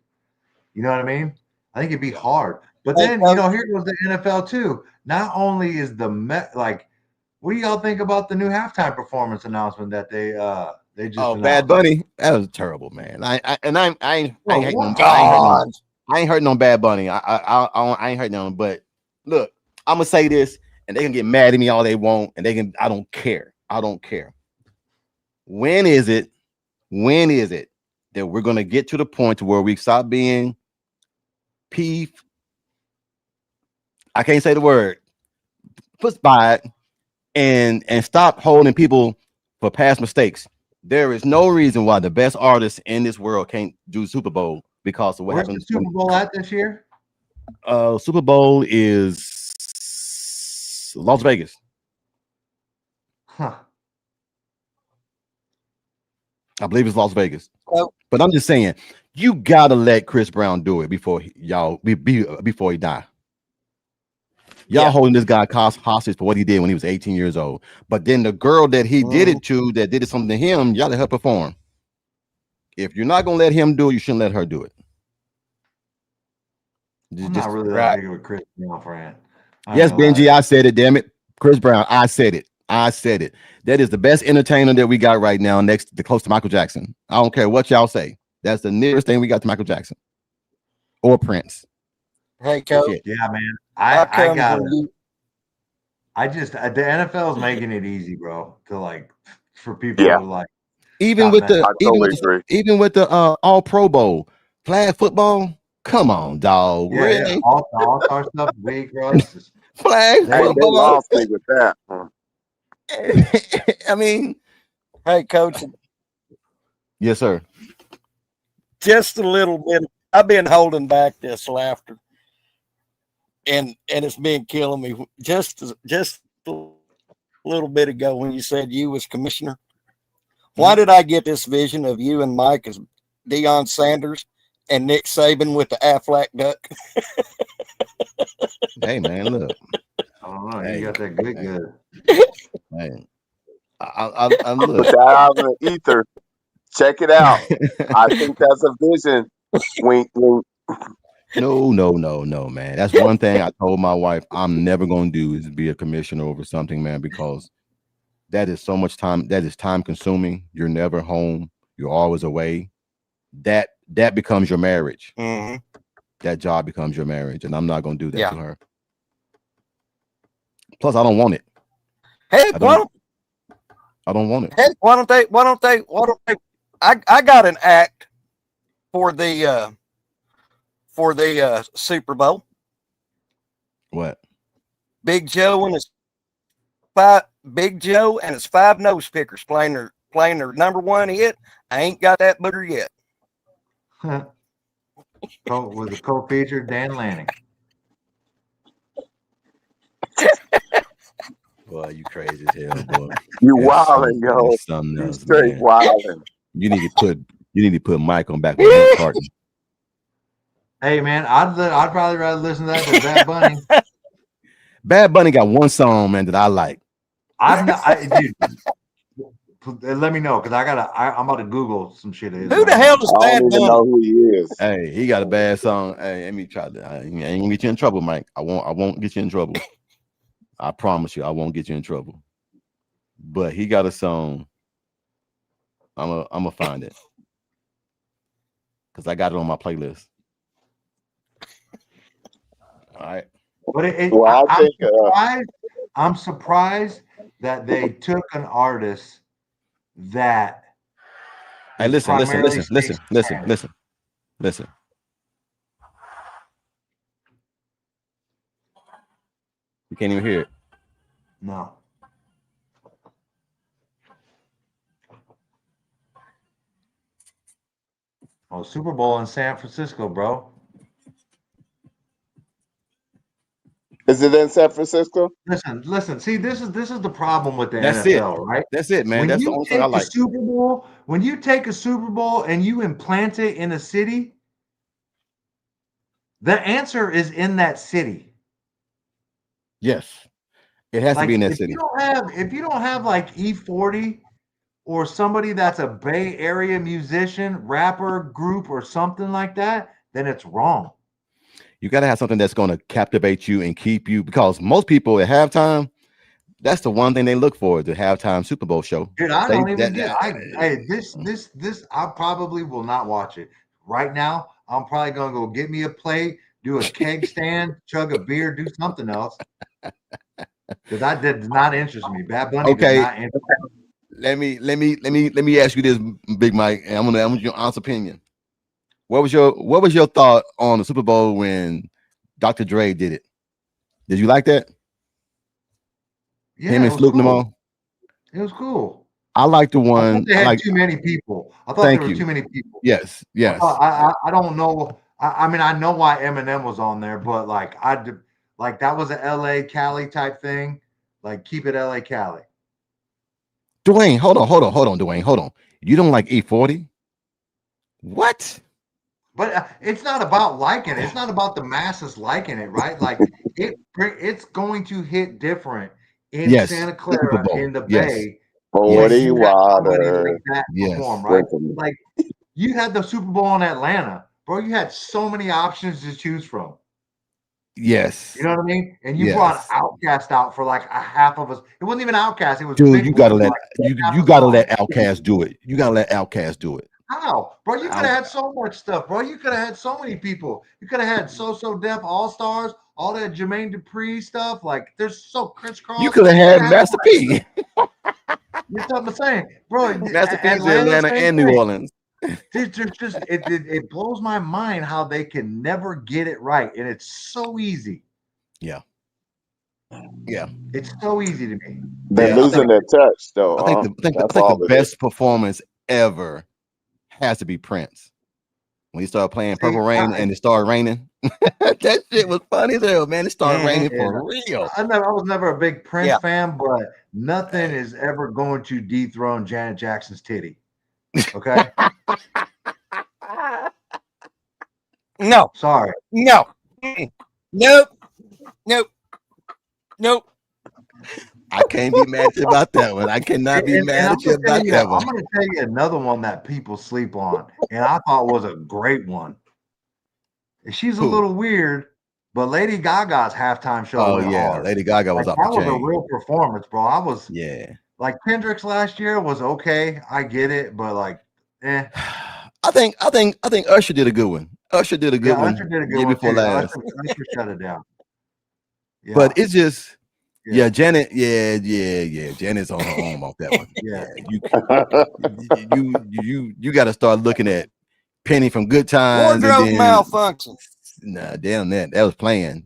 You know what I mean? I think it'd be hard. But then, here goes the NFL too. Not only is what do y'all think about the new halftime performance announcement that they just announced? Bad Bunny? That was terrible, man. I ain't hurting on Bad Bunny. I ain't hurting on him. But look, I'm gonna say this, and they can get mad at me all they want, and I don't care. I don't care. When is it that we're gonna get to the point to where we stop being I can't say the word, put by it, and stop holding people for past mistakes? There is no reason why the best artists in this world can't do Super Bowl because of what happened. Where's the Super Bowl at this year? Super Bowl is Las Vegas. Huh. I believe it's Las Vegas. But I'm just saying, you gotta let Chris Brown do it before he die. Y'all holding this guy hostage for what he did when he was 18 years old. But then the girl that he did it to, that did something to him, y'all let her perform. If you're not gonna let him do it, you shouldn't let her do it. I'm not really that big of a Chris Brown fan. Yes, Benji, I said it. Damn it, Chris Brown, I said it. That is the best entertainer that we got right now, close to Michael Jackson. I don't care what y'all say. That's the nearest thing we got to Michael Jackson or Prince. Hey, Coach. Yeah, man. I got it. The NFL is making it easy, bro, for people to even with the All Pro Bowl flag football. Come on, dog. Yeah, really? Yeah. All-star stuff big, bro. Flag football. Lost me with that. I mean, hey, Coach. Yes, sir. Just a little bit. I've been holding back this laughter, and it's been killing me. Just a little bit ago when you said you was commissioner, why did I get this vision of you and Mike as Deion Sanders and Nick Saban with the Aflac duck? Hey, man, look. I don't know. You got that good. Hey, I'm look. Put that out in the ether. Check it out. I think that's a vision. No, man. That's one thing I told my wife I'm never going to do is be a commissioner over something, man, because that is so much time. That is time consuming. You're never home. You're always away. That becomes your marriage. Mm-hmm. That job becomes your marriage, and I'm not going to do that to her. Plus, I don't want it. Hey, why don't want it. Heck, why don't they? I got an act for the Super Bowl. What? Big Joe and his five nose pickers playing their number one hit. I ain't got that booger yet. With a co-feature, Dan Lanning. Boy, you crazy as hell, boy. You wildin', yo. You straight wildin'. You need to put Mike on back with Bill Carton. Hey man, I'd probably rather listen to that than Bad Bunny. Bad Bunny got one song, man, that I like. Dude, let me know because I'm about to Google some shit. Who the hell does Bad Bunny? Know who he is. Hey, he got a bad song. Hey, let me try that. I ain't gonna get you in trouble, Mike. I won't get you in trouble. I promise you, I won't get you in trouble. But he got a song. I'm gonna find it because I got it on my playlist. All right. But I'm surprised that they took an artist that. Hey, listen. You can't even hear it. No. Oh, Super Bowl in San Francisco, bro. Is it in San Francisco? Listen. See, this is the problem with the That's NFL, it. right? That's it, man. When That's the only thing I like. When you take a Super Bowl and you implant it in a city, the answer is in that city. Yes, it has to be in that city. If you don't have like E40 or somebody that's a Bay Area musician, rapper, group, or something like that, then it's wrong. You got to have something that's going to captivate you and keep you, because most people at halftime, that's the one thing they look for, the halftime Super Bowl show. Dude, I don't even get this. I probably will not watch it. Right now, I'm probably going to go get me a plate, do a keg stand, chug a beer, do something else. Because that did not interest me. Bad Bunny did not interest me. Let me ask you this, Big Mike, and I'm gonna your honest opinion. What was your thought on the Super Bowl when Dr. Dre did it? Did you like that? Yeah, him and Snoop them all. It was cool. I like the one. They had too many people. I thought there were too many people. Yes. I don't know. I mean, I know why Eminem was on there, but that was a LA Cali type thing. Like, keep it LA Cali. Dwayne, hold on, Dwayne, hold on. You don't like E40? What? But it's not about liking it. It's not about the masses liking it, right? Like it's going to hit different in Santa Clara, in the Bay. 40 water. Like that perform, right? Like you had the Super Bowl in Atlanta, bro. You had so many options to choose from. Yes. You know what I mean? And you brought Outkast out for like a half of us. It wasn't even Outkast. It was dude. You gotta let Outkast do it. You gotta let Outkast do it. How, bro? You could have had so much stuff, bro. You could have had so many people. You could have had So Def All Stars, all that Jermaine Dupri stuff. Like, there's so crisscross. You could have had Master P. You know what I'm saying, bro? Master P is Atlanta and New Orleans. It blows my mind how they can never get it right, and it's so easy. Yeah, it's so easy to me. They're losing their touch, though. I think the best performance ever has to be Prince when he started playing Purple Rain and it started raining. That shit was funny as hell, man. It started raining for real. I was never a big Prince fan, but nothing is ever going to dethrone Janet Jackson's titty. Okay. No. Sorry. No. Nope. I can't be mad at you about that one. I cannot be mad at you about that one. I'm going to tell you another one that people sleep on, and I thought was a great one. She's a little weird, but Lady Gaga's halftime show was hard. Lady Gaga was up the chain. That was a real performance, bro. Like Kendrick's last year was okay. I get it, but I think Usher did a good one. Usher did a good one. Usher did a good one before last. Usher shut it down. Yeah. But it's just Yeah, Janet. Yeah. Janet's on her own off that one. Yeah. You got to start looking at Penny from Good Times Wardrobe and then malfunction. nah, damn that was playing.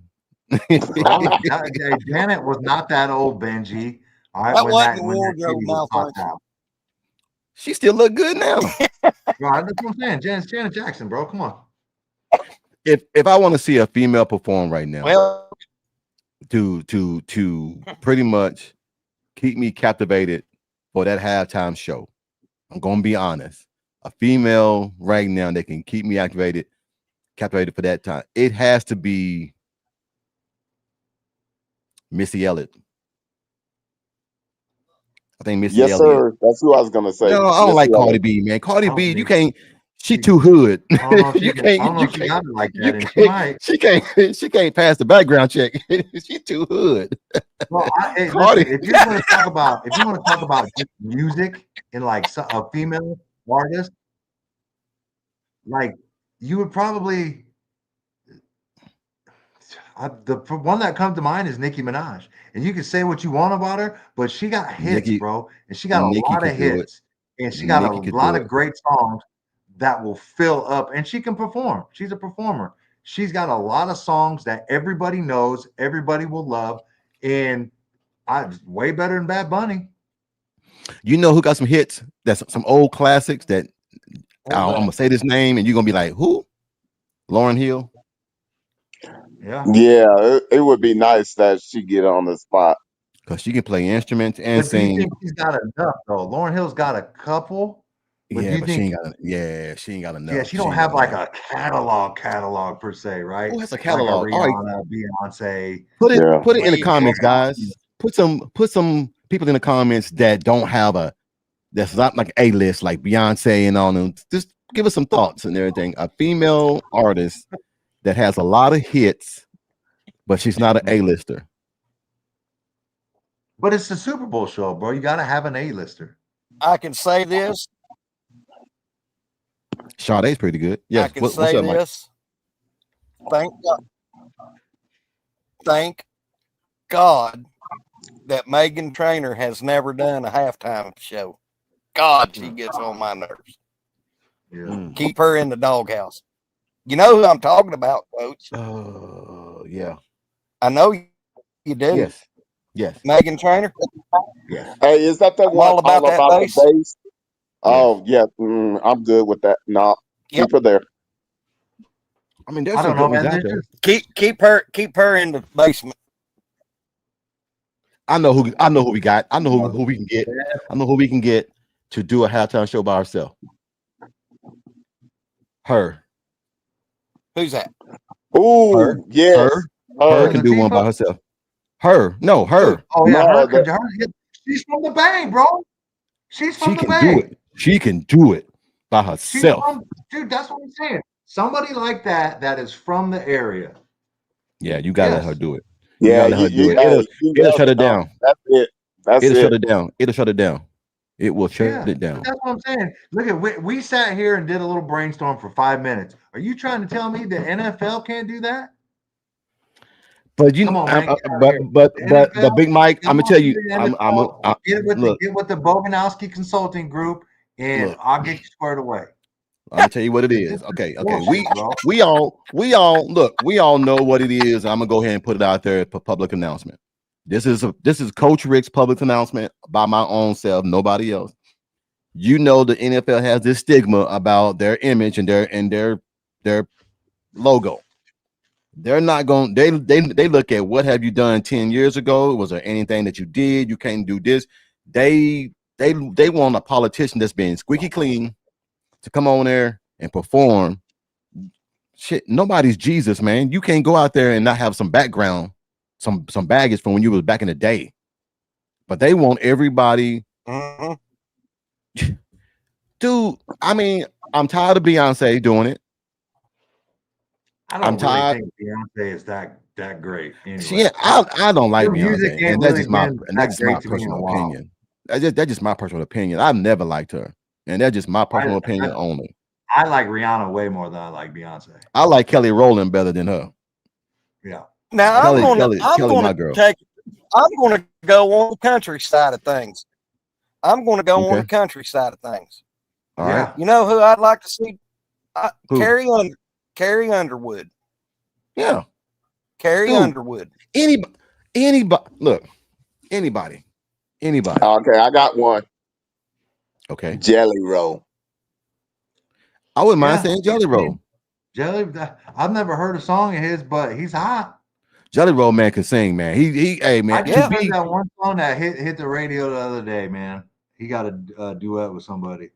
Janet was not that old, Benji. All right, That when wasn't when wardrobe TV was popped malfunction. out. She still look good now. Right, that's what I'm saying. Janet Jackson, bro. Come on. If I want to see a female perform right now, Well, to pretty much keep me captivated for that halftime show, I'm gonna be honest. A female right now that can keep me captivated for that time. It has to be Missy Elliott. I think Missy Yes, Elliott. sir. That's who I was gonna say. No, I don't Missy like Cardi Elliott. B, man. Cardi B, you think- can't. She too hood. I don't know if You I don't know can't. if she got it like You that, and she might. She can't pass the background check. She too hood. Well, hey, Cardi. listen, if you want to talk about just music and like a female artist, like you would probably the one that comes to mind is Nicki Minaj. And you can say what you want about her, but she got hits, Nicki- bro. And she got a Nicki lot could of do it. hits. And she got Nicki a could lot do of it. great songs that will fill up. And she can perform. She's a performer. She's got a lot of songs that everybody knows, everybody will love. And way better than Bad Bunny. You know who got some hits? That's some old classics that I'm gonna say this name and you're gonna be like, who? Lauryn Hill. Yeah. Yeah, it would be nice that she get on the spot. Because she can play instruments and But do you sing. think she's got enough though? Lauryn Hill's got a couple. But do Yeah, you but she think? she ain't got enough. Yeah, she don't ain't have got like enough. a catalog per se, right? Who has a Like catalog? All right. Rihanna, Beyonce. Put it Yeah. in the Lady comments, Gaga. guys. Put some people in the comments that don't have that's not like A-list like Beyonce and all them. Just give us some thoughts and everything. A female artist that has a lot of hits, but she's not an A-lister. But it's the Super Bowl show, bro. You got to have an A-lister. I can say this. Sade's pretty good. Yeah, I can say this. Thank God that Megan Trainor has never done a halftime show. God, she gets on my nerves. Yeah. Keep her in the doghouse. You know who I'm talking about, Coach? Oh, yeah. I know you do. Yes. Megan Trainor. Yeah. Hey, is that I'm one all about that the bass. bass? Oh, yeah. I'm good with that. No, Yep. keep her there. I mean, there's I some don't know, good ones man. out there. Keep her in the basement. I know who we got. I know who we can get. I know who we can get to do a halftime show by herself. Her. Who's that? Ooh, Her. yes. Her can do one by herself. Her. No, her. Oh yeah, No, she's from the Bang, bro. She's from She the can Bang. do it. She can do it by herself. Dude, that's what I'm saying. Somebody like that is from the area. Yeah, you gotta let Yes. her do it. Yeah, gotta let her do it. It'll shut it down. That's it. It'll shut it down. It'll shut it down. It will shut it down. That's what I'm saying. Look at we sat here and did a little brainstorm for 5 minutes. Are you trying to tell me the NFL can't do that? But you Come on, know, man. but Big Mike, I'm gonna tell you, get with the Boganowski Consulting Group, and Look. I'll get you squared away. I'm gonna tell you what it is. Okay. Bullshit, bro. We all know what it is. I'm gonna go ahead and put it out there for public announcement. This is Coach Rick's public announcement by my own self, nobody else. You know the NFL has this stigma about their image and their logo. They're not going. They look at what have you done 10 years ago. Was there anything that you did? You can't do this. They want a politician that's been squeaky clean to come on there and perform. Shit, nobody's Jesus, man. You can't go out there and not have some background, some baggage from when you was back in the day. But they want everybody. Dude, I mean, I'm tired of Beyonce doing it. I'm tired. Think Beyonce is that great. Anyway. I don't like music Beyonce, and that's just my personal opinion. That's just my personal opinion. I've never liked her, and that's just my personal opinion only. I like Rihanna way more than I like Beyonce. I like Kelly Rowland better than her. Yeah. Now Kelly, I'm gonna I'm going to go on the country side of things. I'm going to go on the country side of things. All right. You know who I'd like to see? Who? Carrie Underwood. Yeah. Carrie Underwood. Anybody. Look. Anybody. Okay, I got one. Okay. Jelly Roll. I wouldn't mind saying Jelly Roll. I've never heard a song of his, but he's hot. Jelly Roll, man, can sing, man. Hey, man. I just heard that one song that hit the radio the other day, man. He got a duet with somebody.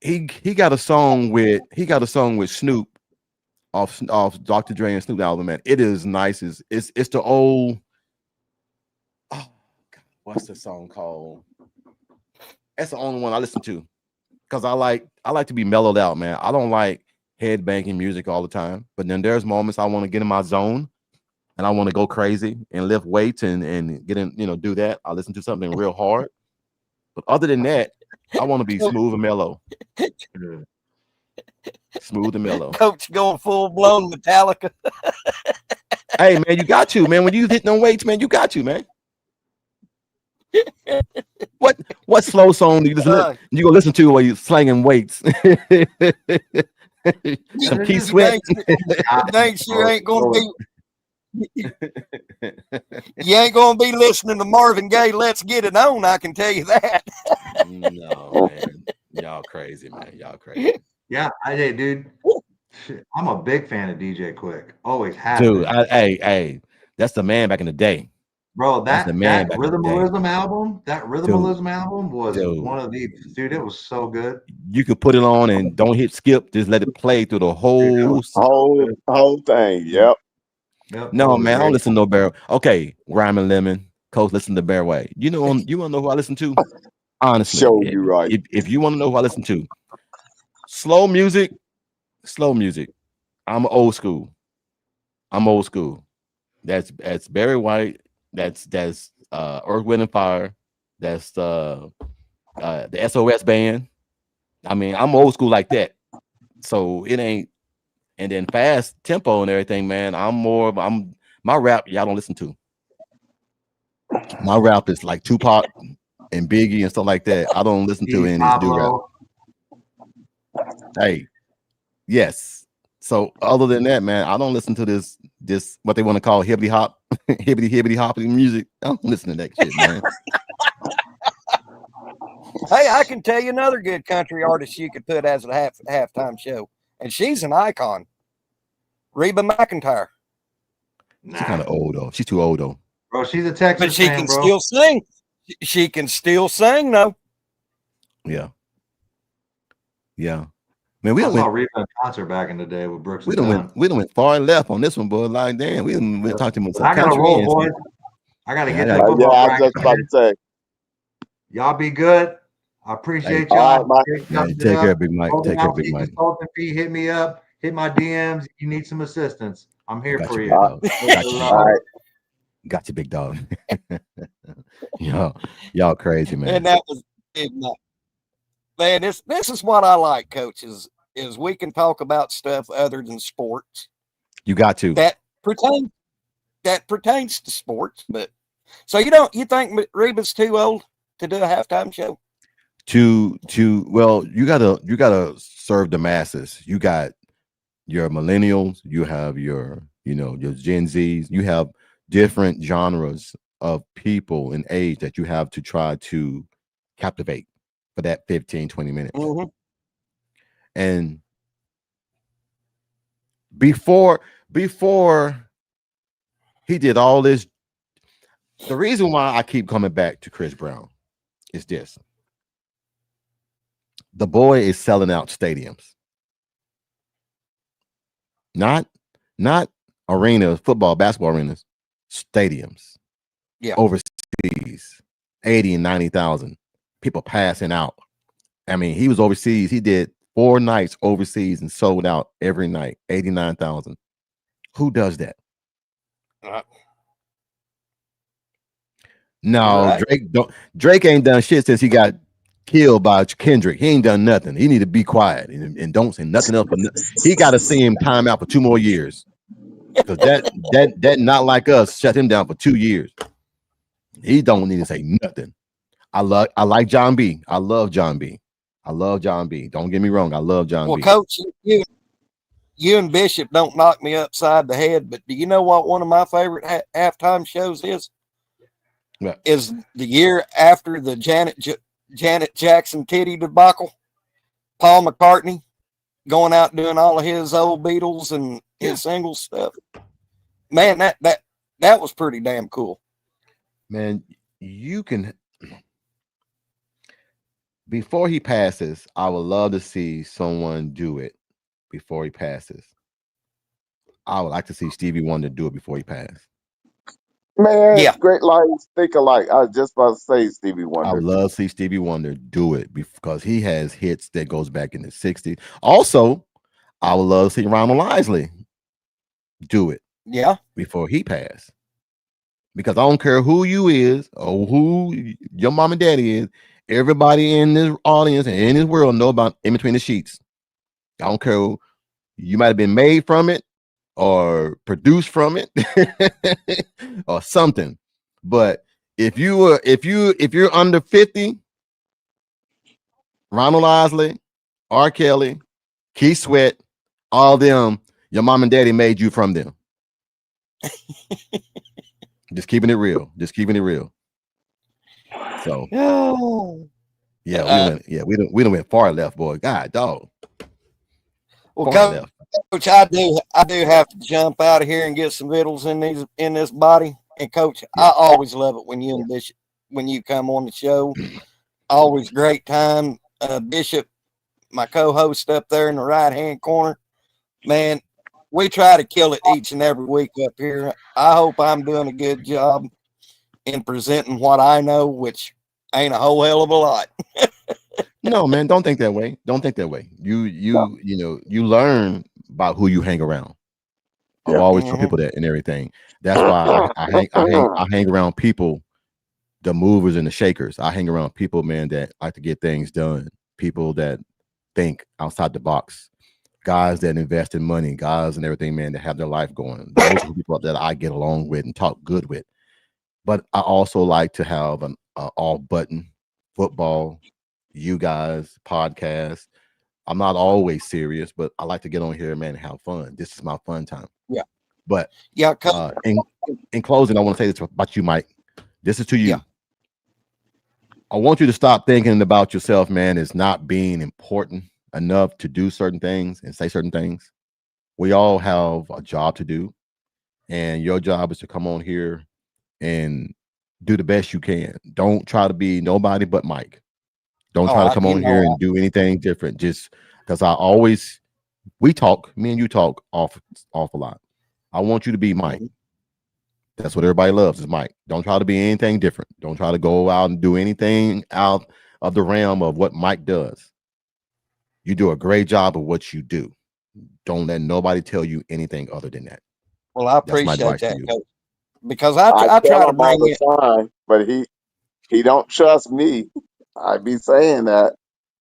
He got a song with Snoop off Dr. Dre and Snoop album, man. It is nice. It's the old. Oh God, what's the song called? That's the only one I listen to because I like to be mellowed out, man. I don't like headbanging music all the time, but then there's moments I want to get in my zone and I want to go crazy and lift weights and get in, do that. I listen to something real hard, but other than that, I want to be smooth and mellow. Smooth and mellow. Coach going full blown Metallica. Hey man, you got to, man. When you hit them weights, man, you got to, man. What slow song you gonna listen to while you slanging weights? Some Keith Sweat. Thanks, you ain't gonna be. You ain't gonna be listening to Marvin Gaye. Let's get it on. I can tell you that. No, man, y'all crazy, man. Y'all crazy. Yeah, I did, dude. I'm a big fan of DJ Quick. Always have. Dude, hey, that's the man back in the day. Bro, that Rhythmalism album was one of the dude. It was so good. You could put it on and don't hit skip. Just let it play through the whole thing. Yep. No, man, I don't listen to no Bear. Okay, Rhyme Lemon, Coach, listen to Bear Way. You want to know who I listen to? Honestly, show you right. If you want to know who I listen to, slow music. I'm old school. That's Barry White. That's Earth, Wind, and Fire. That's the SOS band. I mean, I'm old school like that. So it ain't. And then fast tempo and everything, man. My rap, y'all don't listen to. My rap is like Tupac and Biggie and stuff like that. I don't listen to any do rap. Hey, yes. So other than that, man, I don't listen to this what they want to call hibbity hop, hibbity hoppity music. I don't listen to that shit, man. Hey, I can tell you another good country artist you could put as a halftime show, and she's an icon. Reba McEntire. She's kind of old though. She's too old though. Bro, she's a Texas but she fan, can bro. still sing. She can still sing though. Yeah. Man, we saw Reba in concert back in the day with Brooks. We done went far left on this one, boy. Like, damn, we done talked to him. I gotta roll, boys. I gotta get to football. Yeah, I was just about to say. Y'all be good. I appreciate y'all. Take care, Big Mike. Take care, Big Mike. Consulting fee, hit me up. Hit my DMs. If you need some assistance, I'm here for you. Got you, big dog. Y'all crazy, man. And that was big. Man, this is what I like, Coach, is we can talk about stuff other than sports. You got to. That pertains to sports, but so you think Reba's too old to do a halftime show? Well, you gotta serve the masses. You got your millennials, you have your Gen Zs, you have different genres of people in age that you have to try to captivate for that 15-20 minutes. Mm-hmm. And before he did all this, the reason why I keep coming back to Chris Brown is this. The boy is selling out stadiums. Not arenas, football, basketball arenas, stadiums. Yeah. Overseas, 80 and 90,000 people passing out. I mean, he was overseas. He did 4 nights overseas and sold out every night, 89,000. Who does that? No, right. Drake ain't done shit since he got killed by Kendrick. He ain't done nothing. He need to be quiet and don't say nothing else. But he got to see him time out for 2 more years because that not like us shut him down for 2 years. He don't need to say nothing. I like John B. I love John B. Don't get me wrong. I love John B. Well, Coach, you and Bishop don't knock me upside the head, but do you know what one of my favorite halftime shows is? Yeah. Is the year after the Janet Jackson titty debacle. Paul McCartney going out doing all of his old Beatles and his single stuff. Man, that was pretty damn cool. Man, you can. Before he passes, I would love to see someone do it before he passes. I would like to see Stevie Wonder do it before he passes. Man, Yeah. great lives think alike. I was just about to say Stevie Wonder. I would love to see Stevie Wonder do it because he has hits that goes back in the 60s. Also, I would love to see Ronald Isley do it. Yeah. Before he passed. Because I don't care who you is or who your mom and daddy is. Everybody in this audience and in this world know about In Between the Sheets. I don't care who, you might have been made from it or produced from it or something. But if you're under 50, Ronald Isley, R. Kelly, Keith Sweat, all them, your mom and daddy made you from them. Just keeping it real. So we don't went far left, boy. God, dog. Well, Coach, I do have to jump out of here and get some vittles in this body. And Coach, I always love it when you and Bishop come on the show. Always great time. Bishop, my co-host up there in the right-hand corner. Man, we try to kill it each and every week up here. I hope I'm doing a good job in presenting what I know, which ain't a whole hell of a lot. No, man, don't think that way. You learn about who you hang around. I've always tell people that and everything. That's why I hang around people, the movers and the shakers. I hang around people, man, that like to get things done. People that think outside the box. Guys that invest in money, guys and everything, man, that have their life going. Those are people that I get along with and talk good with. But I also like to have an all button football, you guys, podcast. I'm not always serious, but I like to get on here, man, and have fun. This is my fun time. Yeah. But in closing, I want to say this about you, Mike. This is to you. Yeah. I want you to stop thinking about yourself, man, as not being important enough to do certain things and say certain things. We all have a job to do, and your job is to come on here and do the best you can. Don't try to be nobody but Mike. Don't try to come on here and do anything different. Just because me and you talk awful lot. I want you to be Mike. That's what everybody loves is Mike. Don't try to be anything different. Don't try to go out and do anything out of the realm of what Mike does. You do a great job of what you do. Don't let nobody tell you anything other than that. Well, I appreciate that, Coach. Because I try to bring it, but he don't trust me. I be saying that.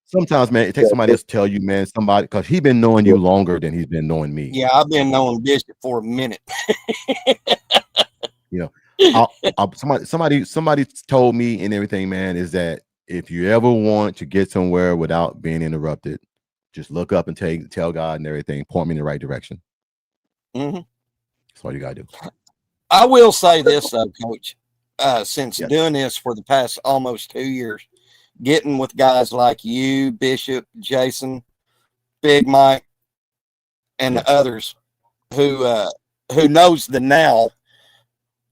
Sometimes, man, it takes somebody else to tell you, man, somebody, because he's been knowing you longer than he's been knowing me. Yeah, I've been knowing Bishop for a minute. Somebody told me and everything, man, is that if you ever want to get somewhere without being interrupted, just look up and tell God and everything, point me in the right direction. That's all you gotta do. I will say this though, Coach. Since doing this for the past almost 2 years, getting with guys like you, Bishop, Jason, Big Mike, and the others who knows the now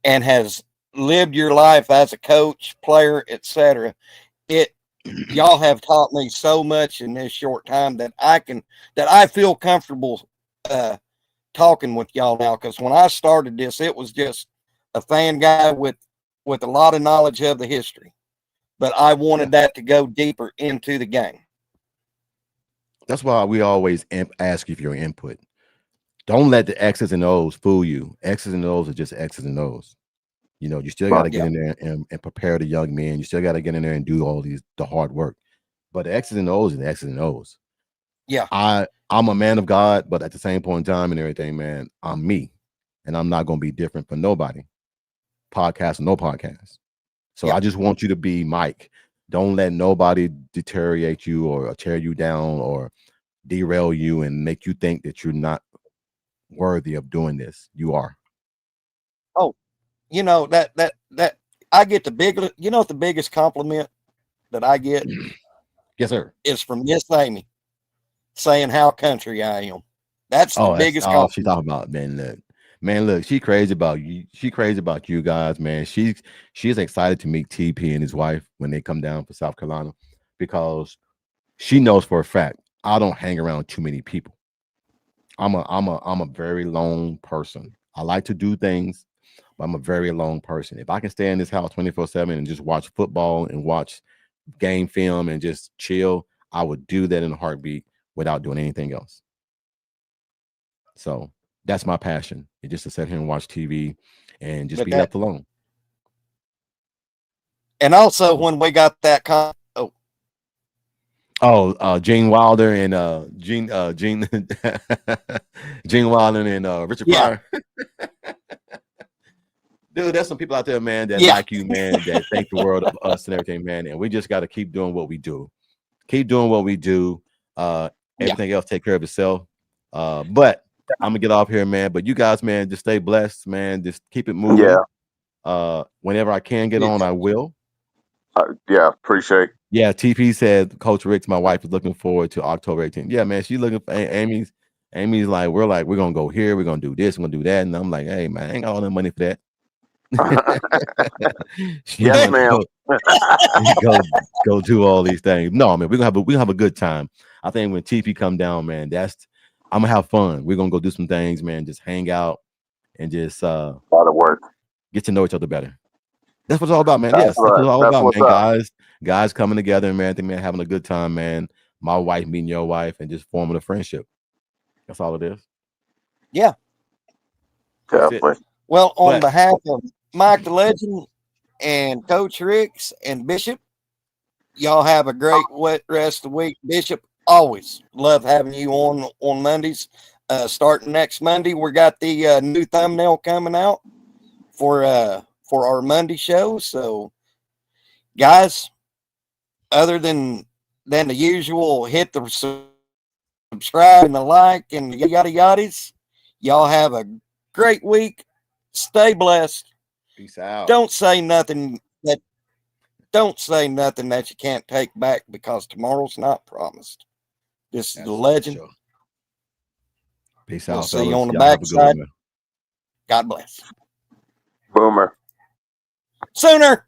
and has lived your life as a coach, player, etc. Y'all have taught me so much in this short time that I feel comfortable talking with y'all now. Because when I started this, it was just a fan guy with a lot of knowledge of the history, but I wanted that to go deeper into the game. That's why we always ask you for your input. Don't let the X's and O's fool you. X's and O's are just X's and O's. You still got to get in there and prepare the young men. You still got to get in there and do all the hard work. But the X's and O's are the X's and O's. Yeah. I'm a man of God, but at the same point in time and everything, man, I'm me. And I'm not going to be different for nobody. Podcast or no podcast. So I just want you to be Mike. Don't let nobody deteriorate you or tear you down or derail you and make you think that you're not worthy of doing this. You are. Oh, that I get the the biggest compliment that I get? Yes, sir. Is from Miss Amy saying how country I am. That's the biggest compliment. She's talking about, man. Look, she crazy about you. She crazy about you guys, man. She's excited to meet TP and his wife when they come down for South Carolina, because she knows for a fact I don't hang around too many people. I'm a very lone person. I like to do things, but I'm a very lone person. If I can stay in this house 24/7 and just watch football and watch game film and just chill, I would do that in a heartbeat without doing anything else. So that's my passion. It's just to sit here and watch TV and just be left alone. And also when we got that Gene Wilder and Gene Wilder and Richard Pryor. Dude, there's some people out there, man, that like you, man, that think the world of us and everything, man. And we just got to keep doing what we do. Keep doing what we do. Everything else take care of itself. But I'm gonna get off here, man. But you guys, man, just stay blessed, man. Just keep it moving. Yeah. Whenever I can get on, I will. Appreciate. Yeah, TP said Coach Rick's my wife is looking forward to October 18th. Yeah, man, she's looking for Amy's like, we're gonna go here, we're gonna do this, we're gonna do that. And I'm like, hey man, I ain't got all that money for that. Yes, ma'am. Go do all these things. No, man, we're gonna have a good time. I think when TP come down, man, I'm gonna have fun. We're gonna go do some things, man, just hang out and just a lot of work. Get to know each other better. That's what it's all about, man. That's what it's all about, man. Guys coming together, man. I think, man, having a good time, man. My wife meeting your wife and just forming a friendship. That's all it is. Yeah. Definitely. Well, on behalf of Mike the Legend and Coach Ricks and Bishop, y'all have a great rest of the week. Bishop, always love having you on Mondays. Starting next Monday, we got the new thumbnail coming out for our Monday show. So, guys, other than the usual, hit the subscribe and the like and yada yadas. Y'all have a great week. Stay blessed. Peace out. Don't say nothing that you can't take back, because tomorrow's not promised. This is the Legend. Sure. Peace out. See you on the backside. God bless. Boomer. Sooner.